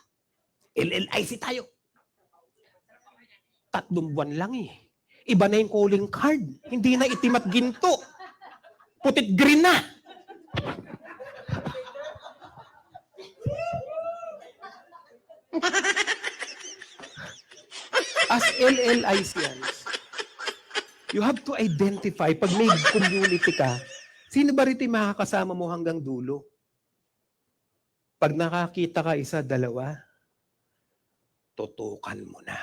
LLIC tayo. 3 buwan lang eh. Iba na yung calling card. Hindi na itim at ginto. Putit green na. As LLICians, you have to identify, pag may community ka, sino ba rito yung makakasama mo hanggang dulo? Pag nakakita ka isa, dalawa, tutukan mo na.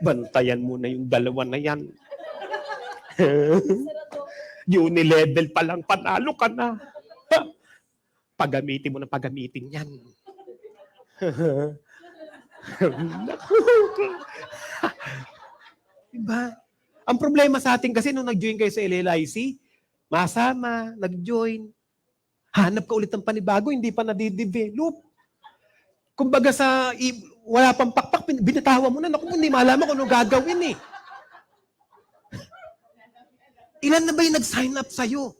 Bantayan mo na yung dalawa na yan. Unilevel pa lang, panalo ka na. Pagamitin mo na pagamitin yan. Diba? Ang problema sa atin kasi nung nag-join kayo sa LLIC, masama, nag-join, hanap ka ulit ng panibago, hindi pa nadidevelop. Kumbaga wala pang pakpak, binatawa mo na, naku, hindi malaman kung ano gagawin eh. Ilan na ba yung nag-sign up sa'yo?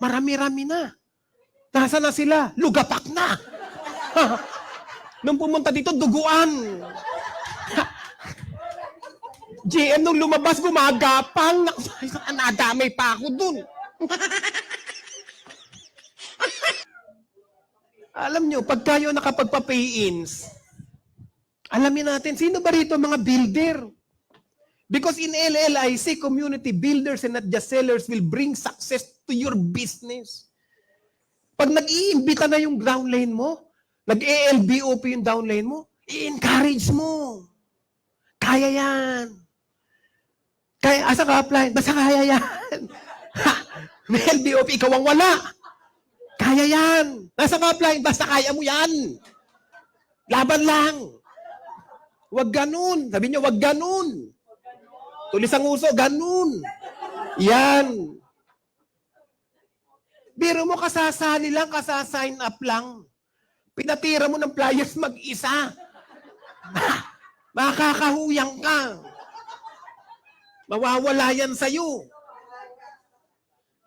Marami-rami na. Nasa na sila? Lugapak na. Nung pumunta dito, duguan. GM nung lumabas, gumagapang. Nadamay pa ako dun. Alam nyo, pag kayo nakapagpa-pay-ins, alamin natin, sino ba rito mga builder? Because in LLIC, community builders and not just sellers will bring success to your business. Pag nag-iimbita na yung downline mo, nag-ELBOP yung downline mo, i-encourage mo. Kaya yan. Kaya, asa ka apply? Basta kaya yan. May LBOP, ikaw ang wala. Kaya yan. Nasa ka apply? Basta kaya mo yan. Laban lang. Huwag ganun. Sabi niyo, huwag ganun. Tulis ang uso, ganun. Yan. Biro mo, kasasali lang, kasasign up lang. Pinatira mo ng flyers mag-isa. Makakahuyang ka. Mawawala yan sa'yo.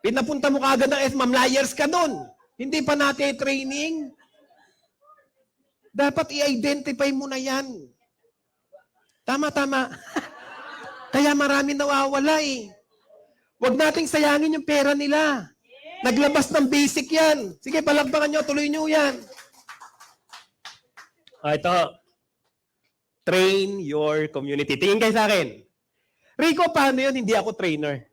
Pinapunta mo kaagad ng ma'am, liars ka doon. Hindi pa natin training. Dapat i-identify mo na yan. Tama. Kaya marami nawawala eh. Huwag nating sayangin yung pera nila. Naglabas ng basic yan. Sige, palagpakan nyo, tuloy nyo yan. Ito. Train your community. Tingin kayo sa akin. Rico, paano yun? Hindi ako trainer.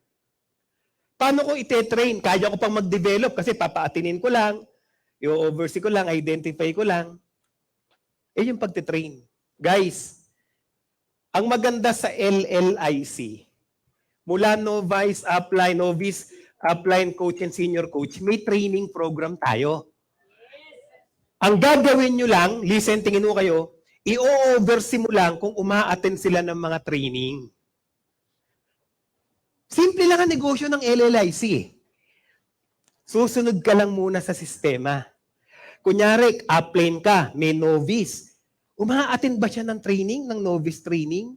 Paano ko ite-train? Kaya ko pang mag-develop kasi papaatinin ko lang, i-oversee ko lang, identify ko lang. Yung pagte-train. Guys, ang maganda sa LLIC, mula novice, upline, coach, and senior coach, may training program tayo. Ang gagawin nyo lang, listen, tingin mo kayo, i-oversee mo lang kung uma-attend sila ng mga training. Simple lang ang negosyo ng LLIC. Susunod ka lang muna sa sistema. Kunyari, upline ka, may novice. Uma-attend ba siya ng training, ng novice training?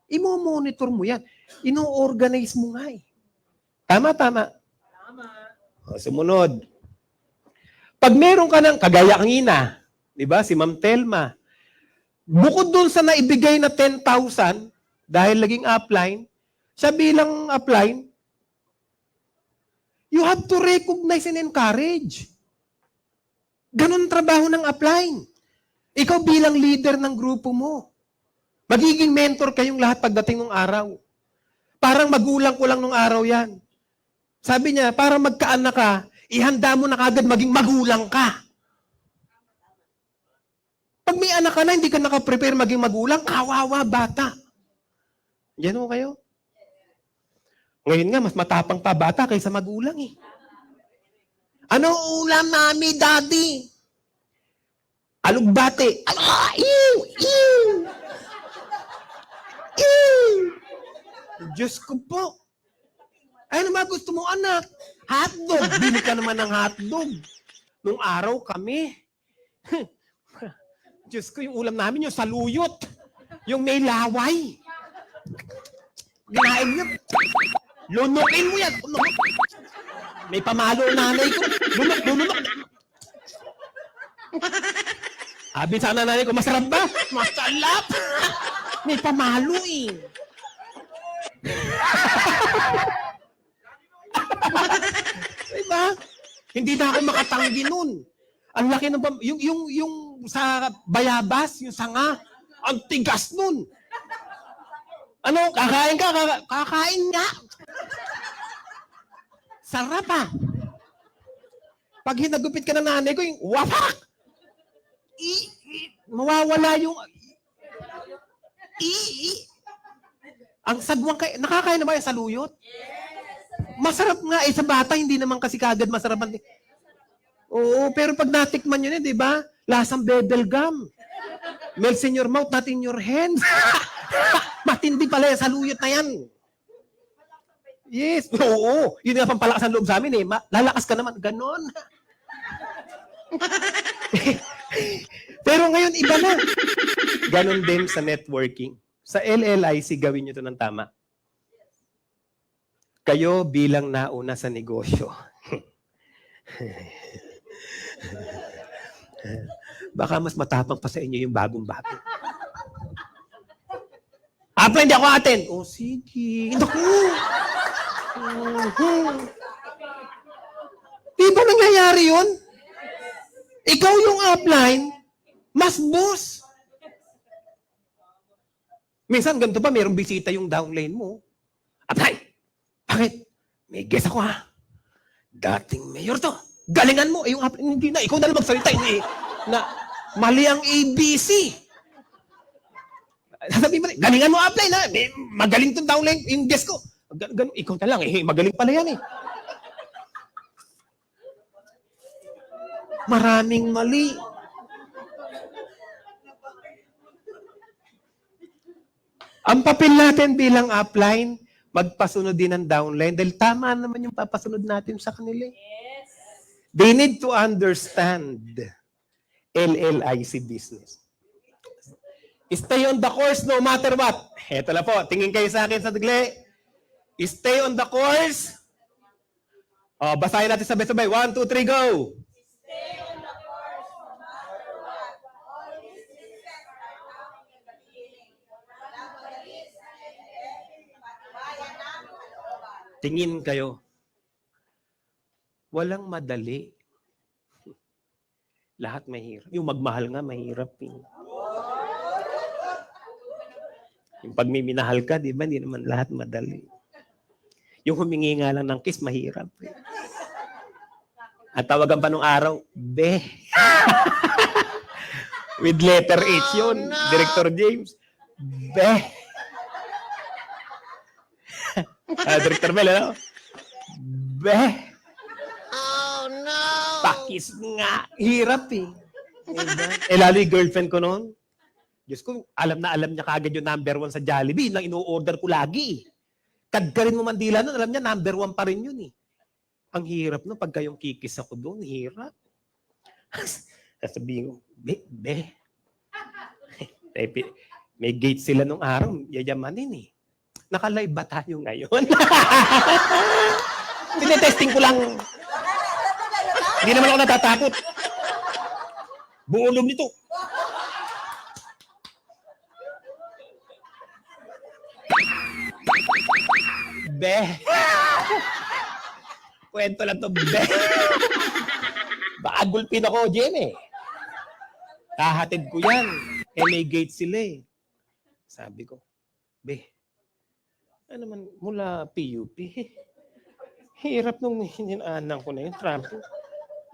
Imo-monitor mo yan. Ino-organize mo nga eh. Tama. Sumunod. Pag meron ka ng, kagaya kanina, di ba, si Ma'am Telma, bukod dun sa naibigay na 10,000, dahil naging upline, siya bilang upline, you have to recognize and encourage. Ganun trabaho ng upline. Ikaw bilang leader ng grupo mo. Magiging mentor kayong lahat pagdating ng araw. Parang magulang ko lang nung araw yan. Sabi niya, para magkaanak ka, ihanda mo na kagad maging magulang ka. Pag may anak ka na, hindi ka nakaprepare maging magulang, kawawa, bata. Yan mo kayo? Ngayon nga, mas matapang pa bata kaysa magulang eh. Ano ulam, mami, daddy? Alugbate. Diyos ko po. Ay, ano ba gusto mo, anak? Hotdog. Bili ka naman ng hotdog. Nung araw kami. Diyos ko, yung ulam namin, yung saluyot. Yung may laway. Ginain niyo. Lunukin mo yan. May pamalo nanay ko. Lunok. Sabi sana nanay ko, masarap ba? Masarap. May pamalo eh. ha? Hindi na ako makatanggi nun. Ang laki ng yung sa bayabas, yung sanga, ang tigas nun. Ano, kakain ka? Kakain nga. Sarap ah. Pag hinagupit ka ng nanay ko, yung wapak! Mawawala yung... Ang sagwang kayo. Nakakain na ba yung saluyot? Masarap nga. Sa bata, hindi naman kasi kagad masarap. Oo, pero pag natikman nyo na, di ba? Lasang bebel gum. Melts in your mouth, not in your hands. Matindi pala yung saluyot na yan. Yes, oo. Yun nga pampalakas ang loob sa amin eh. Lalakas ka naman. Ganon. Pero ngayon, iba na. Ganon din sa networking. Sa LLIC, gawin nyo ito ng tama. Kayo bilang nauna sa negosyo. Baka mas matapang pa sa inyo yung bagong-bago. Apa, hindi ako attend. O, sige. Naku. Di ba nangyayari yun? Ikaw yung upline, mas boss. Minsan, ganito pa, mayroong bisita yung downline mo. Upline, bakit? May guess ako ha. Dating mayor to. Galingan mo. Yung upline, hindi na. Ikaw na lang magsalita. Hindi. Na, mali ang ABC. Sasabihin mo, galingan mo upline ha. Magaling tong downline yung guess ko. Ikaw na lang. Magaling pala yan eh. Maraming mali. Ang papel natin bilang upline, magpasunod din ng downline dahil tama naman yung papasunod natin sa kanila. Yes. They need to understand LLIC business. Stay on the course no matter what. Eto na po, tingin kayo sa akin sa digli. Stay on the course. Oh, basahin natin sabay-sabay. 1, 2, 3, go! Stay on the course no matter what. All these systems are now in the beginning. Walang madali sa patibayan namin ang looban. Tingin kayo. Walang madali. Lahat mahirap. Yung magmahal nga, mahirap. Yung pag may minahal ka, di ba, hindi naman lahat madali. Yung humingi nga lang ng kiss, mahirap. At tawagan pa nung araw, be. With letter H yun, Director James. Be. Director Mel, ano? Be. Oh, no. Pakis nga. Hirap eh. Lalo yung girlfriend ko noon. Diyos ko, alam na alam niya kagad yung number 1 sa Jollibee. Nang ino-order ko lagi. Kadgarin mo Mandila nun, alam niya number 1 pa rin yun eh. Ang hirap no, pagka yung kikis ako doon, hirap. Sasabihin ko, be. May gate sila nung araw, yayamanin eh. Naka-live ba tayo ngayon? Tinetesting ko lang. Hindi naman ako natatakot. Buong loob nito. Be. Kwento lang to, be. Baka gulpin ako, Jen eh. Kahatid ko yan. LA gate sila eh. Sabi ko, be, ano man, mula PUP, hirap nung hinanang ko na yung traffic.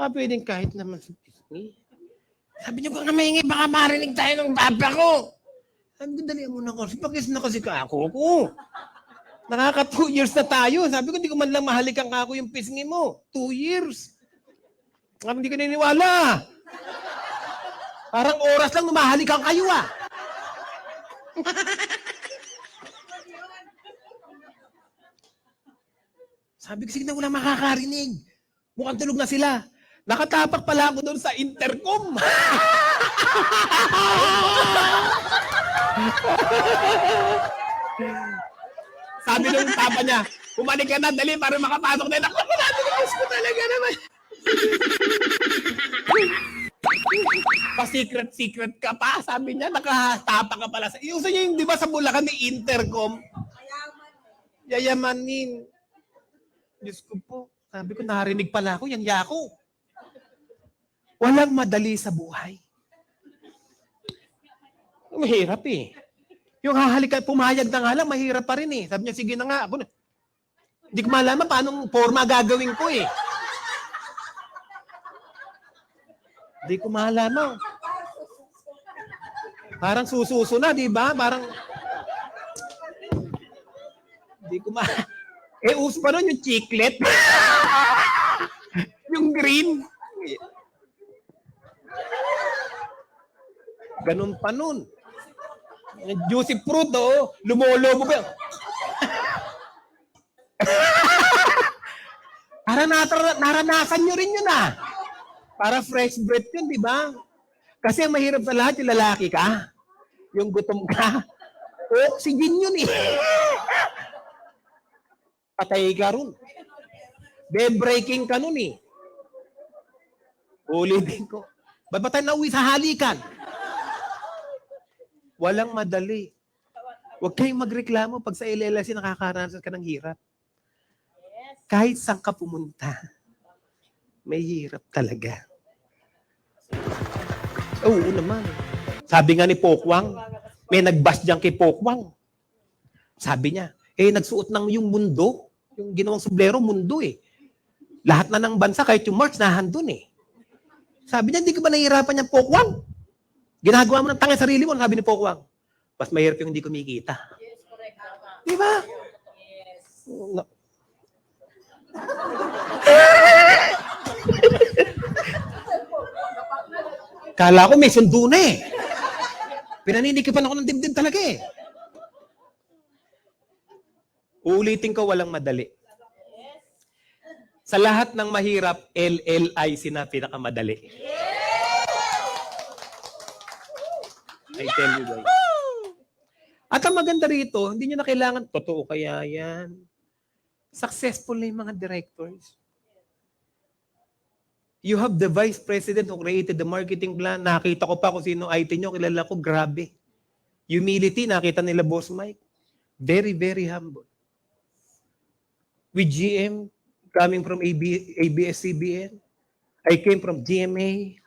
Pwedeng kahit naman sa Disney. Sabi niyo, kung maingi, baka marinig tayo ng baba ko. Sabi ko, dali mo na kasi. Pakis na kasi kako ko. Nakaka 2 years na tayo. Sabi ko, hindi ko man lang mahalikan kako yung pisngi mo. 2 years. Hindi ka niniwala. Parang oras lang mahalikan kayo ah. Sabi ko, sige na wala makakarinig. Mukhang tulog na sila. Nakatapak pala ako doon sa intercom. Sabi nung papa niya, bumalik ka na, dali para makapasok na. Ako, pinatigas ko talaga naman. Pa-secret ka pa, sabi niya, nakatapak ka pala. Yung sa yung, di ba sa Bulacan may intercom? Yayamanin. Diyos ko po. Sabi ko, narinig pala ako, yan yako. Walang madali sa buhay. Mahirap eh. Yung hahalikan, pumayag na nga lang, mahirap pa rin eh. Sabi niya, sige na nga. Ako na. Hindi ko malaman paanong forma gagawin ko eh. Hindi ko malaman. Parang sususo na, di ba? Parang... Hindi ko uso pa nun yung chiclet. Yung green. Ganun pa nun. Yung juicy fruit, oh. Lumolobo pa. Para naranasan nyo rin yun, ah. Para fresh breath yun, di ba? Kasi ang mahirap sa lahat, yung lalaki ka. Yung gutom ka. Oxygen yun, eh. Patay ka ron. Bed-breaking ka nun, eh. Ulitin ko. Ba't ba tayo nauwi sa halikan? Walang madali. Huwag kayong magreklamo pag sa LLC nakakaranas ka ng hirap. Kahit saan ka pumunta, may hirap talaga. Oo naman. Sabi nga ni Pokwang, may nag-bash dyan kay Pokwang. Sabi niya, nagsuot ng yung mundo, yung ginawang sublero, mundo eh. Lahat na ng bansa, kahit yung March, nahandun eh. Sabi niya, hindi ko ba nahihirapan yung Pokwang? Ginagawa mo ng tanga sarili mo, sabi ni Pokwang. Mas mahirap yung hindi kumikita. Yes, correct. Di ba? Yes. Kala ko may sundo na eh. Pinaninikipan ako ng dibdib talaga eh. Uulitin ko, walang madali. Sa lahat ng mahirap, LLIC na pinakamadali. I tell you guys. At ang maganda rito, hindi nyo na kailangan, totoo kaya yan. Successful na yung mga directors. You have the vice president who created the marketing plan. Nakita ko pa kung sino IT nyo, kilala ko, grabe. Humility, nakita nila Boss Mike. Very, very humble. With GM, coming from ABS-CBN, I came from GMA.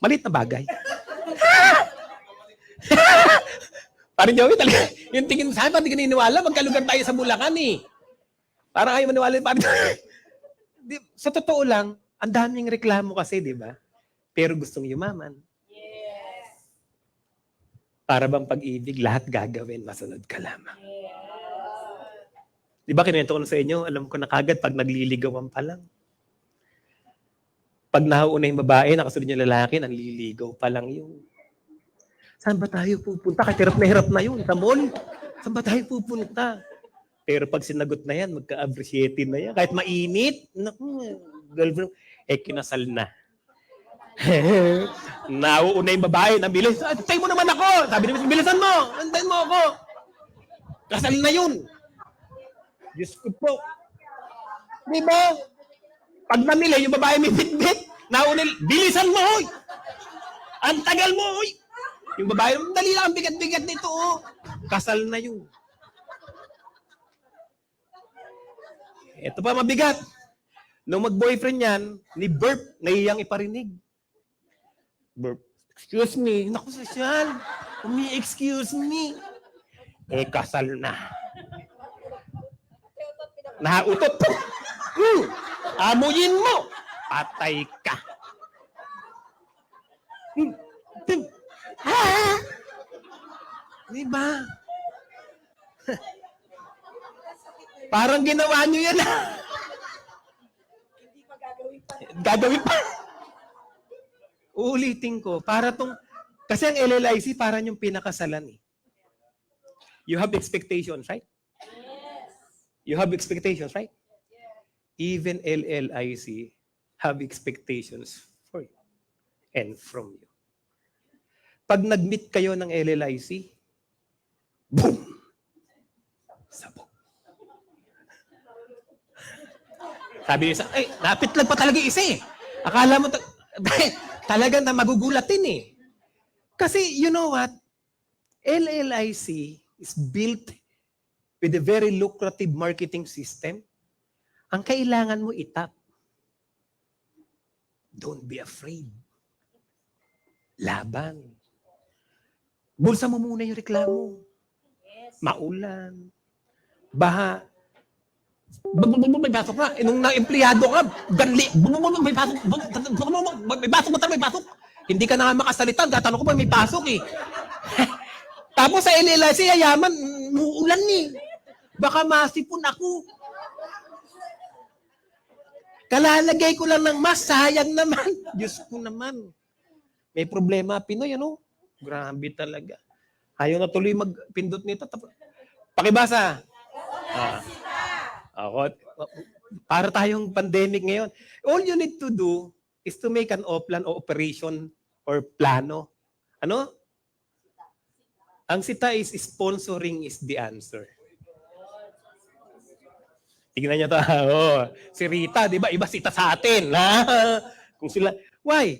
Malit na bagay. Parang Joey talaga, yung tingin mo sa akin, parang di ka niniwala, magkalugar tayo sa Bulacan eh. Parang ayaw maniwala, parang... Sa totoo lang, ang daming reklamo kasi, di ba? Pero gustong yumaman. Yes. Para bang pag-ibig, lahat gagawin, masunod ka lamang. Di ba, kinuwento ko na sa inyo, alam ko na kagad pag nagliligawan pa lang. Pag nahauna yung babae, nakasunod yung lalaki, nanliligaw pa lang yun. Saan ba tayo pupunta? Kahit hirap na yun, sa mall. Saan ba tayo pupunta? Pero pag sinagot na yan, magka-appreciate na yan. Kahit mainit, naku, girlfriend, kinasal na. Nauuna yung babae, nabilis. Antay mo naman ako! Sabi naman, bilisan mo! Antayin mo ako! Kasal na yun! Diyos ko po. Di ba? Pag namili, yung babae may bitbit, nauna, bilisan mo, hoy! Ang tagal mo, hoy! Yung babae, dali lang, ang bigat-bigat nito, oh. Kasal na yun. Ito pa mabigat. Nung mag-boyfriend yan, ni Burp, naiyang iparinig. Burp, excuse me. Naku, sosyal. Excuse me. Kasal na. Nautot. Amuyin mo. Patay ka. Diba? Parang ginawa nyo yan. Hindi pa gagawin pa. Gagawin pa. Uulitin ko. Para tong, kasi ang LLIC parang yung pinakasalan eh. You have expectations, right? Yes. You have expectations, right? Even LLIC have expectations for you and from you. Pag nag-meet kayo ng LLIC, boom! Sabog. Sabi niya sa, napitlag pa talaga isa eh. Akala mo, Talagang na magugulatin eh. Kasi you know what? LLIC is built with a very lucrative marketing system. Ang kailangan mo itap. Don't be afraid. Laban. Bulsa mo muna yung reklamo. Maulan. Baha. May pasok na. Nung na-empleyado ka, ganli. May pasok. May pasok mo talaga, may pasok. Hindi ka na nga makasalita. Tatanong ko pa, may pasok eh. Tapos sa LLIC, yayaman, muulan eh. Baka masipon ako. Kalalagay ko lang ng mas, sayang naman. Diyos ko naman. May problema, Pinoy, ano? Grabe talaga. Ayaw na tuloy magpindot nito. Pakibasa. Ako, para tayong pandemic ngayon. All you need to do is to make an plan o operation or plano. Ano? Ang sita is sponsoring is the answer. Tingnan niyo to. Oh, si Rita, di ba? Iba sita sa atin. Ha? Kung sila, why?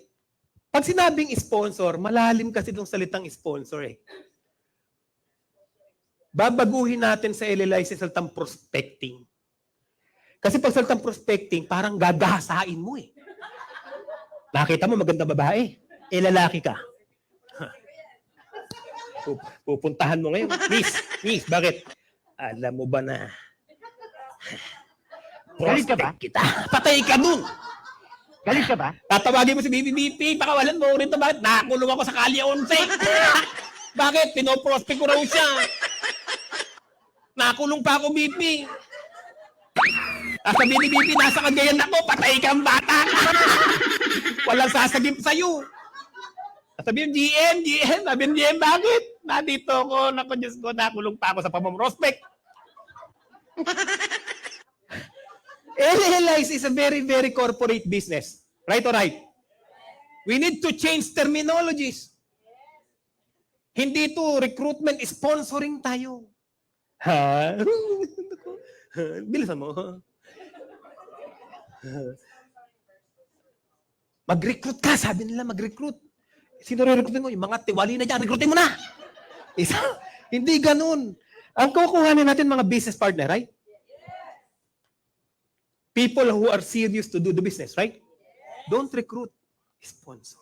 Pag sinabing sponsor, malalim kasi itong salitang sponsor eh. Babaguhin natin sa LLIC sa salitang prospecting. Kasi pag salitang prospecting, parang gagahasain mo eh. Nakita mo maganda babae, lalaki ka. Pupuntahan mo ngayon. Miss, bakit? Alam mo ba na Galit ka ba? kita. Patay ka dun. Galit ka ba? Tatawagin mo si BBBP, pakawalan mo rin ito. Bakit? Nakakulong ako sa Kalye 11. Bakit? Pinoprospect ko raw siya. Nakakulong pa ako, BP. Sa BBBP, nasa Cagayan ako, patay kang bata ka. Walang sasagip sa'yo. Sabi yung GM, sabi yung GM, bakit? Nandito ako, naku Diyos ko, nakulong pa ako sa pamamrospect. LLIC is a very, very corporate business. Right or right? We need to change terminologies. Hindi to recruitment, sponsoring tayo. Ha? Bilisan mo. Mag-recruit ka, sabi nila mag-recruit. Sino re-recruitin mo? Yung mga tiwali na dyan, recruitin mo na. Hindi ganun. Ang kukuhanin natin mga business partner, right? People who are serious to do the business, right? Don't recruit. Sponsor.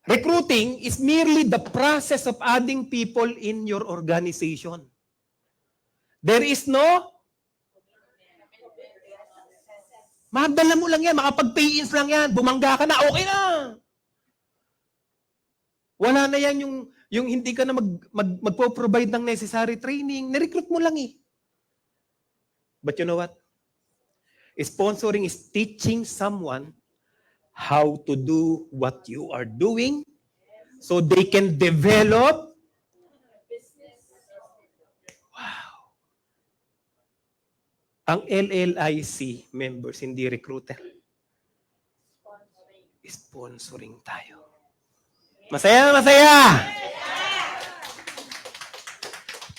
Recruiting is merely the process of adding people in your organization. There is no madala mo lang yan, makapag-pay-ins lang yan, bumangga ka na, okay na. Wala na yan yung hindi ka na magpo-provide ng necessary training, ni-recruit mo lang eh. But you know what? Sponsoring is teaching someone how to do what you are doing so they can develop. Wow. Ang LLIC members, hindi recruiter. Sponsoring tayo. Masaya, masaya!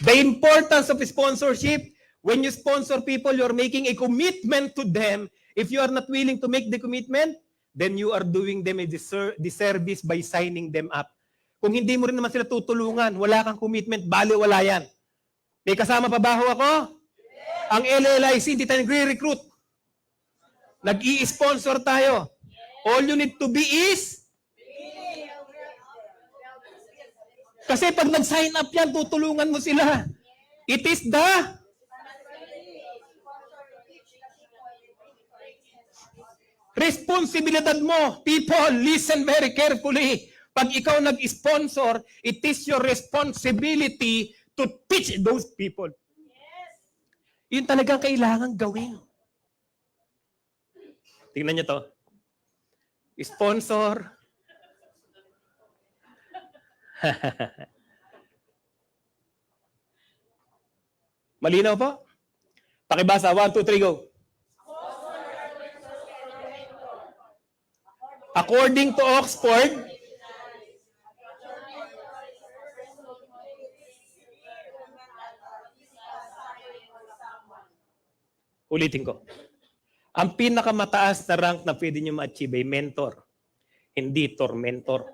The importance of sponsorship, when you sponsor people, you're making a commitment to them. If you are not willing to make the commitment, then you are doing them a disservice by signing them up. Kung hindi mo rin naman sila tutulungan, wala kang commitment, bali wala yan. May kasama pa ba ho ako? Ang LLIC, hindi tayo nagre-recruit. Nag-i-sponsor tayo. All you need to be is kasi pag nag-sign up yan, tutulungan mo sila. It is the responsibilidad mo. People, listen very carefully. Pag ikaw nag-sponsor, it is your responsibility to teach those people. Yun talagang kailangan gawin. Tingnan niyo to. Sponsor. Malinaw po? Pakibasa. 1, 2, 3, go. According to Oxford, ulitin ko. Ang pinakamataas na rank na pwede nyo ma-achieve ay mentor. hindi tormentor.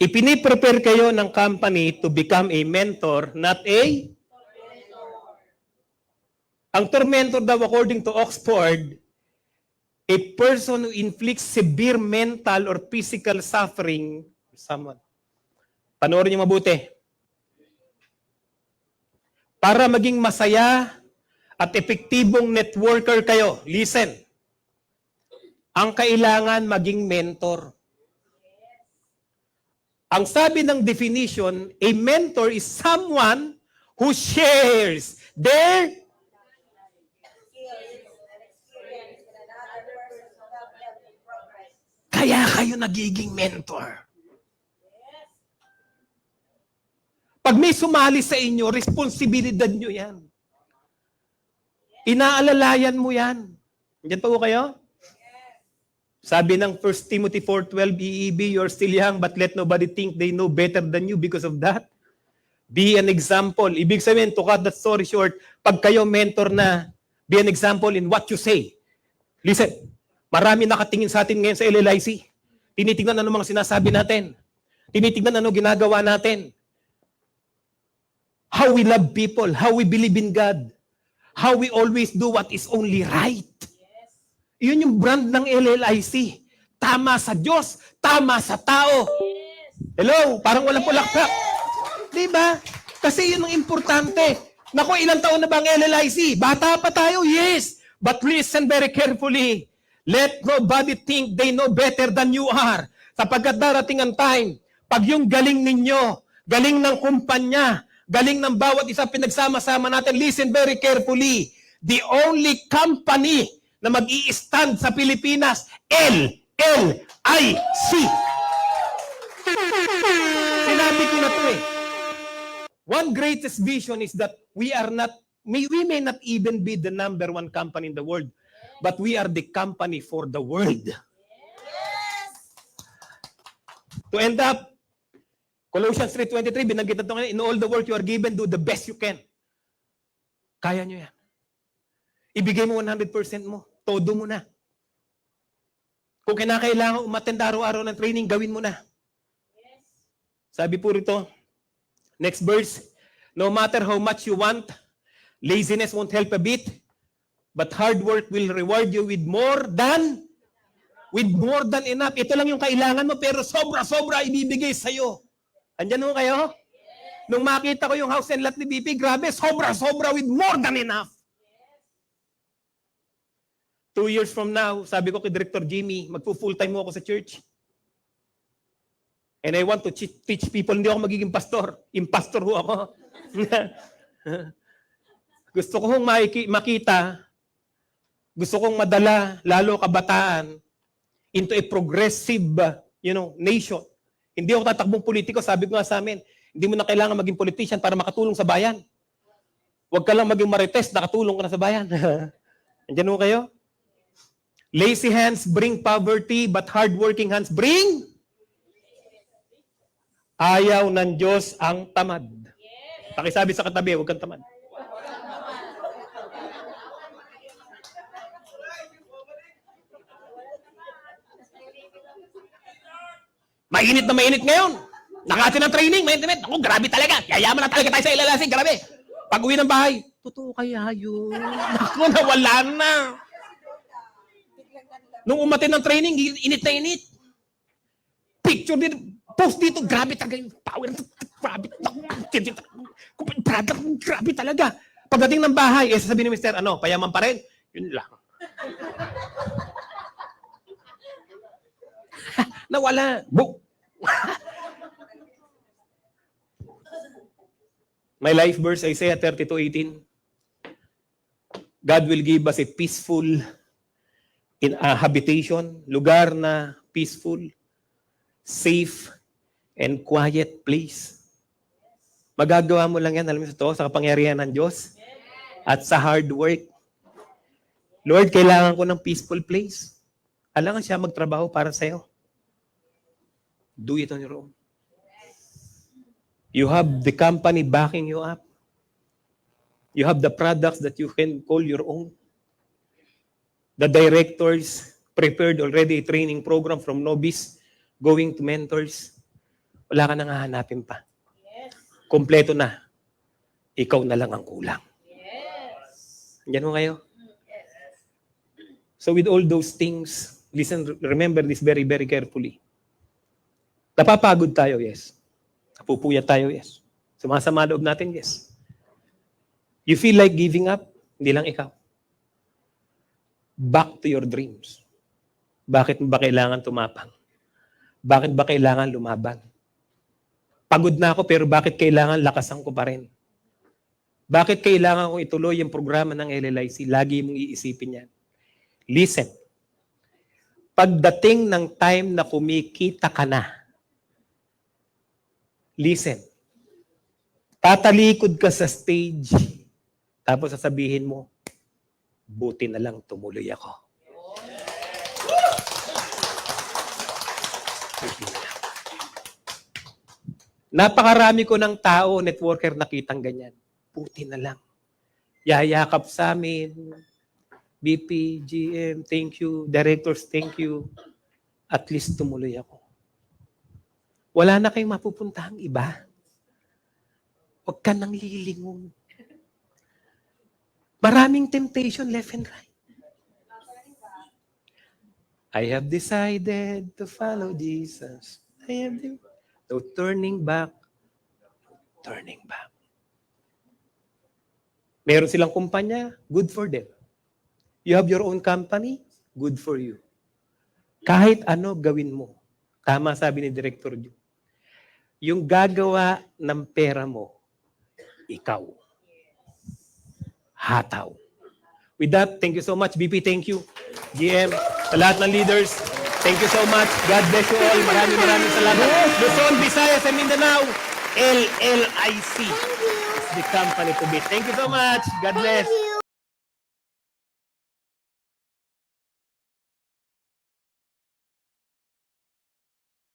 Ipiniprepare kayo ng company to become a mentor, not a... Ang tormentor daw, according to Oxford, a person who inflicts severe mental or physical suffering to someone. Panoorin niyo mabuti. Para maging masaya at epektibong networker kayo, listen, ang kailangan maging mentor. Ang sabi ng definition, a mentor is someone who shares their kaya kayo nagiging mentor. Pag may sumali sa inyo, responsibilidad nyo yan. Inaalalayan mo yan. Diyan pa po kayo? Sabi ng 1 Timothy 4:12, EEB, you're still young, but let nobody think they know better than you because of that. Be an example. Ibig sabihin, to cut that story short, pag kayo mentor na, be an example in what you say. Listen, marami nakatingin sa atin ngayon sa LLIC. Tinitingnan ano mga sinasabi natin. Tinitingnan ano ginagawa natin. How we love people, how we believe in God, how we always do what is only right. Yun yung brand ng LLIC. Tama sa Diyos, tama sa tao. Hello, parang walang pulakpak. Diba? Kasi yun ang importante. Naku, ilang taon na ba ang LLIC? Bata pa tayo, yes. But listen very carefully. Let nobody think they know better than you are. Sapagkat darating ang time, pag yung galing ninyo, galing ng kumpanya, galing ng bawat isa pinagsama-sama natin, listen very carefully. The only company na mag-i-stand sa Pilipinas, LLIC. Sinabi ko na to eh. One greatest vision is that we may not even be the number one company in the world, but we are the company for the world. To end up, Colossians 3:23, binanggit na ito ngayon, in all the work you are given, do the best you can. Kaya nyo yan. Ibigay mo 100% mo. Todo mo na. Kung kinakailangan umattend araw-araw ng training, gawin mo na. Sabi po rito, next verse, no matter how much you want, laziness won't help a bit, but hard work will reward you with more than enough. Ito lang yung kailangan mo, pero sobra-sobra ibibigay sa'yo. Andyan mo kayo? Nung makita ko yung house and lot ni BP, grabe, sobra-sobra with more than enough. 2 years from now, sabi ko kay Director Jimmy, magpo-full time mo ako sa church. And I want to teach people, hindi ako magiging pastor. Impastor ho ako. Gusto ko hong makita, gusto kong madala, lalo kabataan, into a progressive, nation. Hindi ako tatakbong politiko, sabi ko nga sa amin, hindi mo na kailangan maging politician para makatulong sa bayan. Huwag ka lang maging marites, nakatulong ka na sa bayan. Andiyan mo kayo? Lazy hands bring poverty, but hardworking hands bring ayaw ng Diyos ang tamad. Pakisabi sa katabi, huwag kang tamad. Mainit na mainit ngayon. Nakati ng training, mainit. Ako, grabe talaga. Yayaman na talaga tayo sa ilalasing, grabe. Pag uwi ng bahay, totoo kaya yun? Naku, nawala na. Nung umatin ng training, init na init. Picture dito, post dito, grabe talaga yung power. Grabe talaga. Pagdating ng bahay, sasabihin ni Mr., payaman pa rin? Yun lang. Nawala. My life verse, Isaiah 32:18. God will give us a peaceful habitation, lugar na peaceful, safe, and quiet place. Magagawa mo lang yan, alam mo ito, sa kapangyarihan ng Diyos at sa hard work. Lord, kailangan ko ng peaceful place. Alangan siya magtrabaho para sa'yo. Do it on your own. You have the company backing you up. You have the products that you can call your own. The directors prepared already a training program from novice going to mentors. Wala ka nang hahanapin pa. Kompleto na. Ikaw na lang ang kulang. Yan mo kayo? So with all those things, listen, remember this very, very carefully. Napapagod tayo, yes. Napupuyat tayo, yes. Sumasama loob natin, yes. You feel like giving up? Hindi lang ikaw. Back to your dreams. Bakit ba kailangan tumapang? Bakit ba kailangan lumaban? Pagod na ako pero bakit kailangan lakasan ko pa rin? Bakit kailangan kong ituloy yung programa ng LLIC? Lagi mong iisipin yan. Listen. Pagdating ng time na kumikita ka na, listen. Tatalikod ka sa stage, tapos sasabihin mo, buti na lang tumuloy ako. Napakarami ko ng tao, networker, nakitang ganyan. Buti na lang. Yayakap sa amin. BP, GM, thank you. Directors, thank you. At least tumuloy ako. Wala na kayong mapupuntahang iba. Huwag ka nang lilingon. Maraming temptation left and right. I have decided to follow Jesus. I have no turning back. No turning back. Meron silang kumpanya, good for them. You have your own company, good for you. Kahit ano gawin mo. Tama sabi ni Director Ju. Yung gagawa ng pera mo, ikaw. Hataw. With that, thank you so much. BP, thank you. GM, sa lahat ng leaders, thank you so much. God bless you all. Maraming salamat. Luzon, Visayas, and Mindanao, LLIC is the company to beat. Thank you so much. God bless.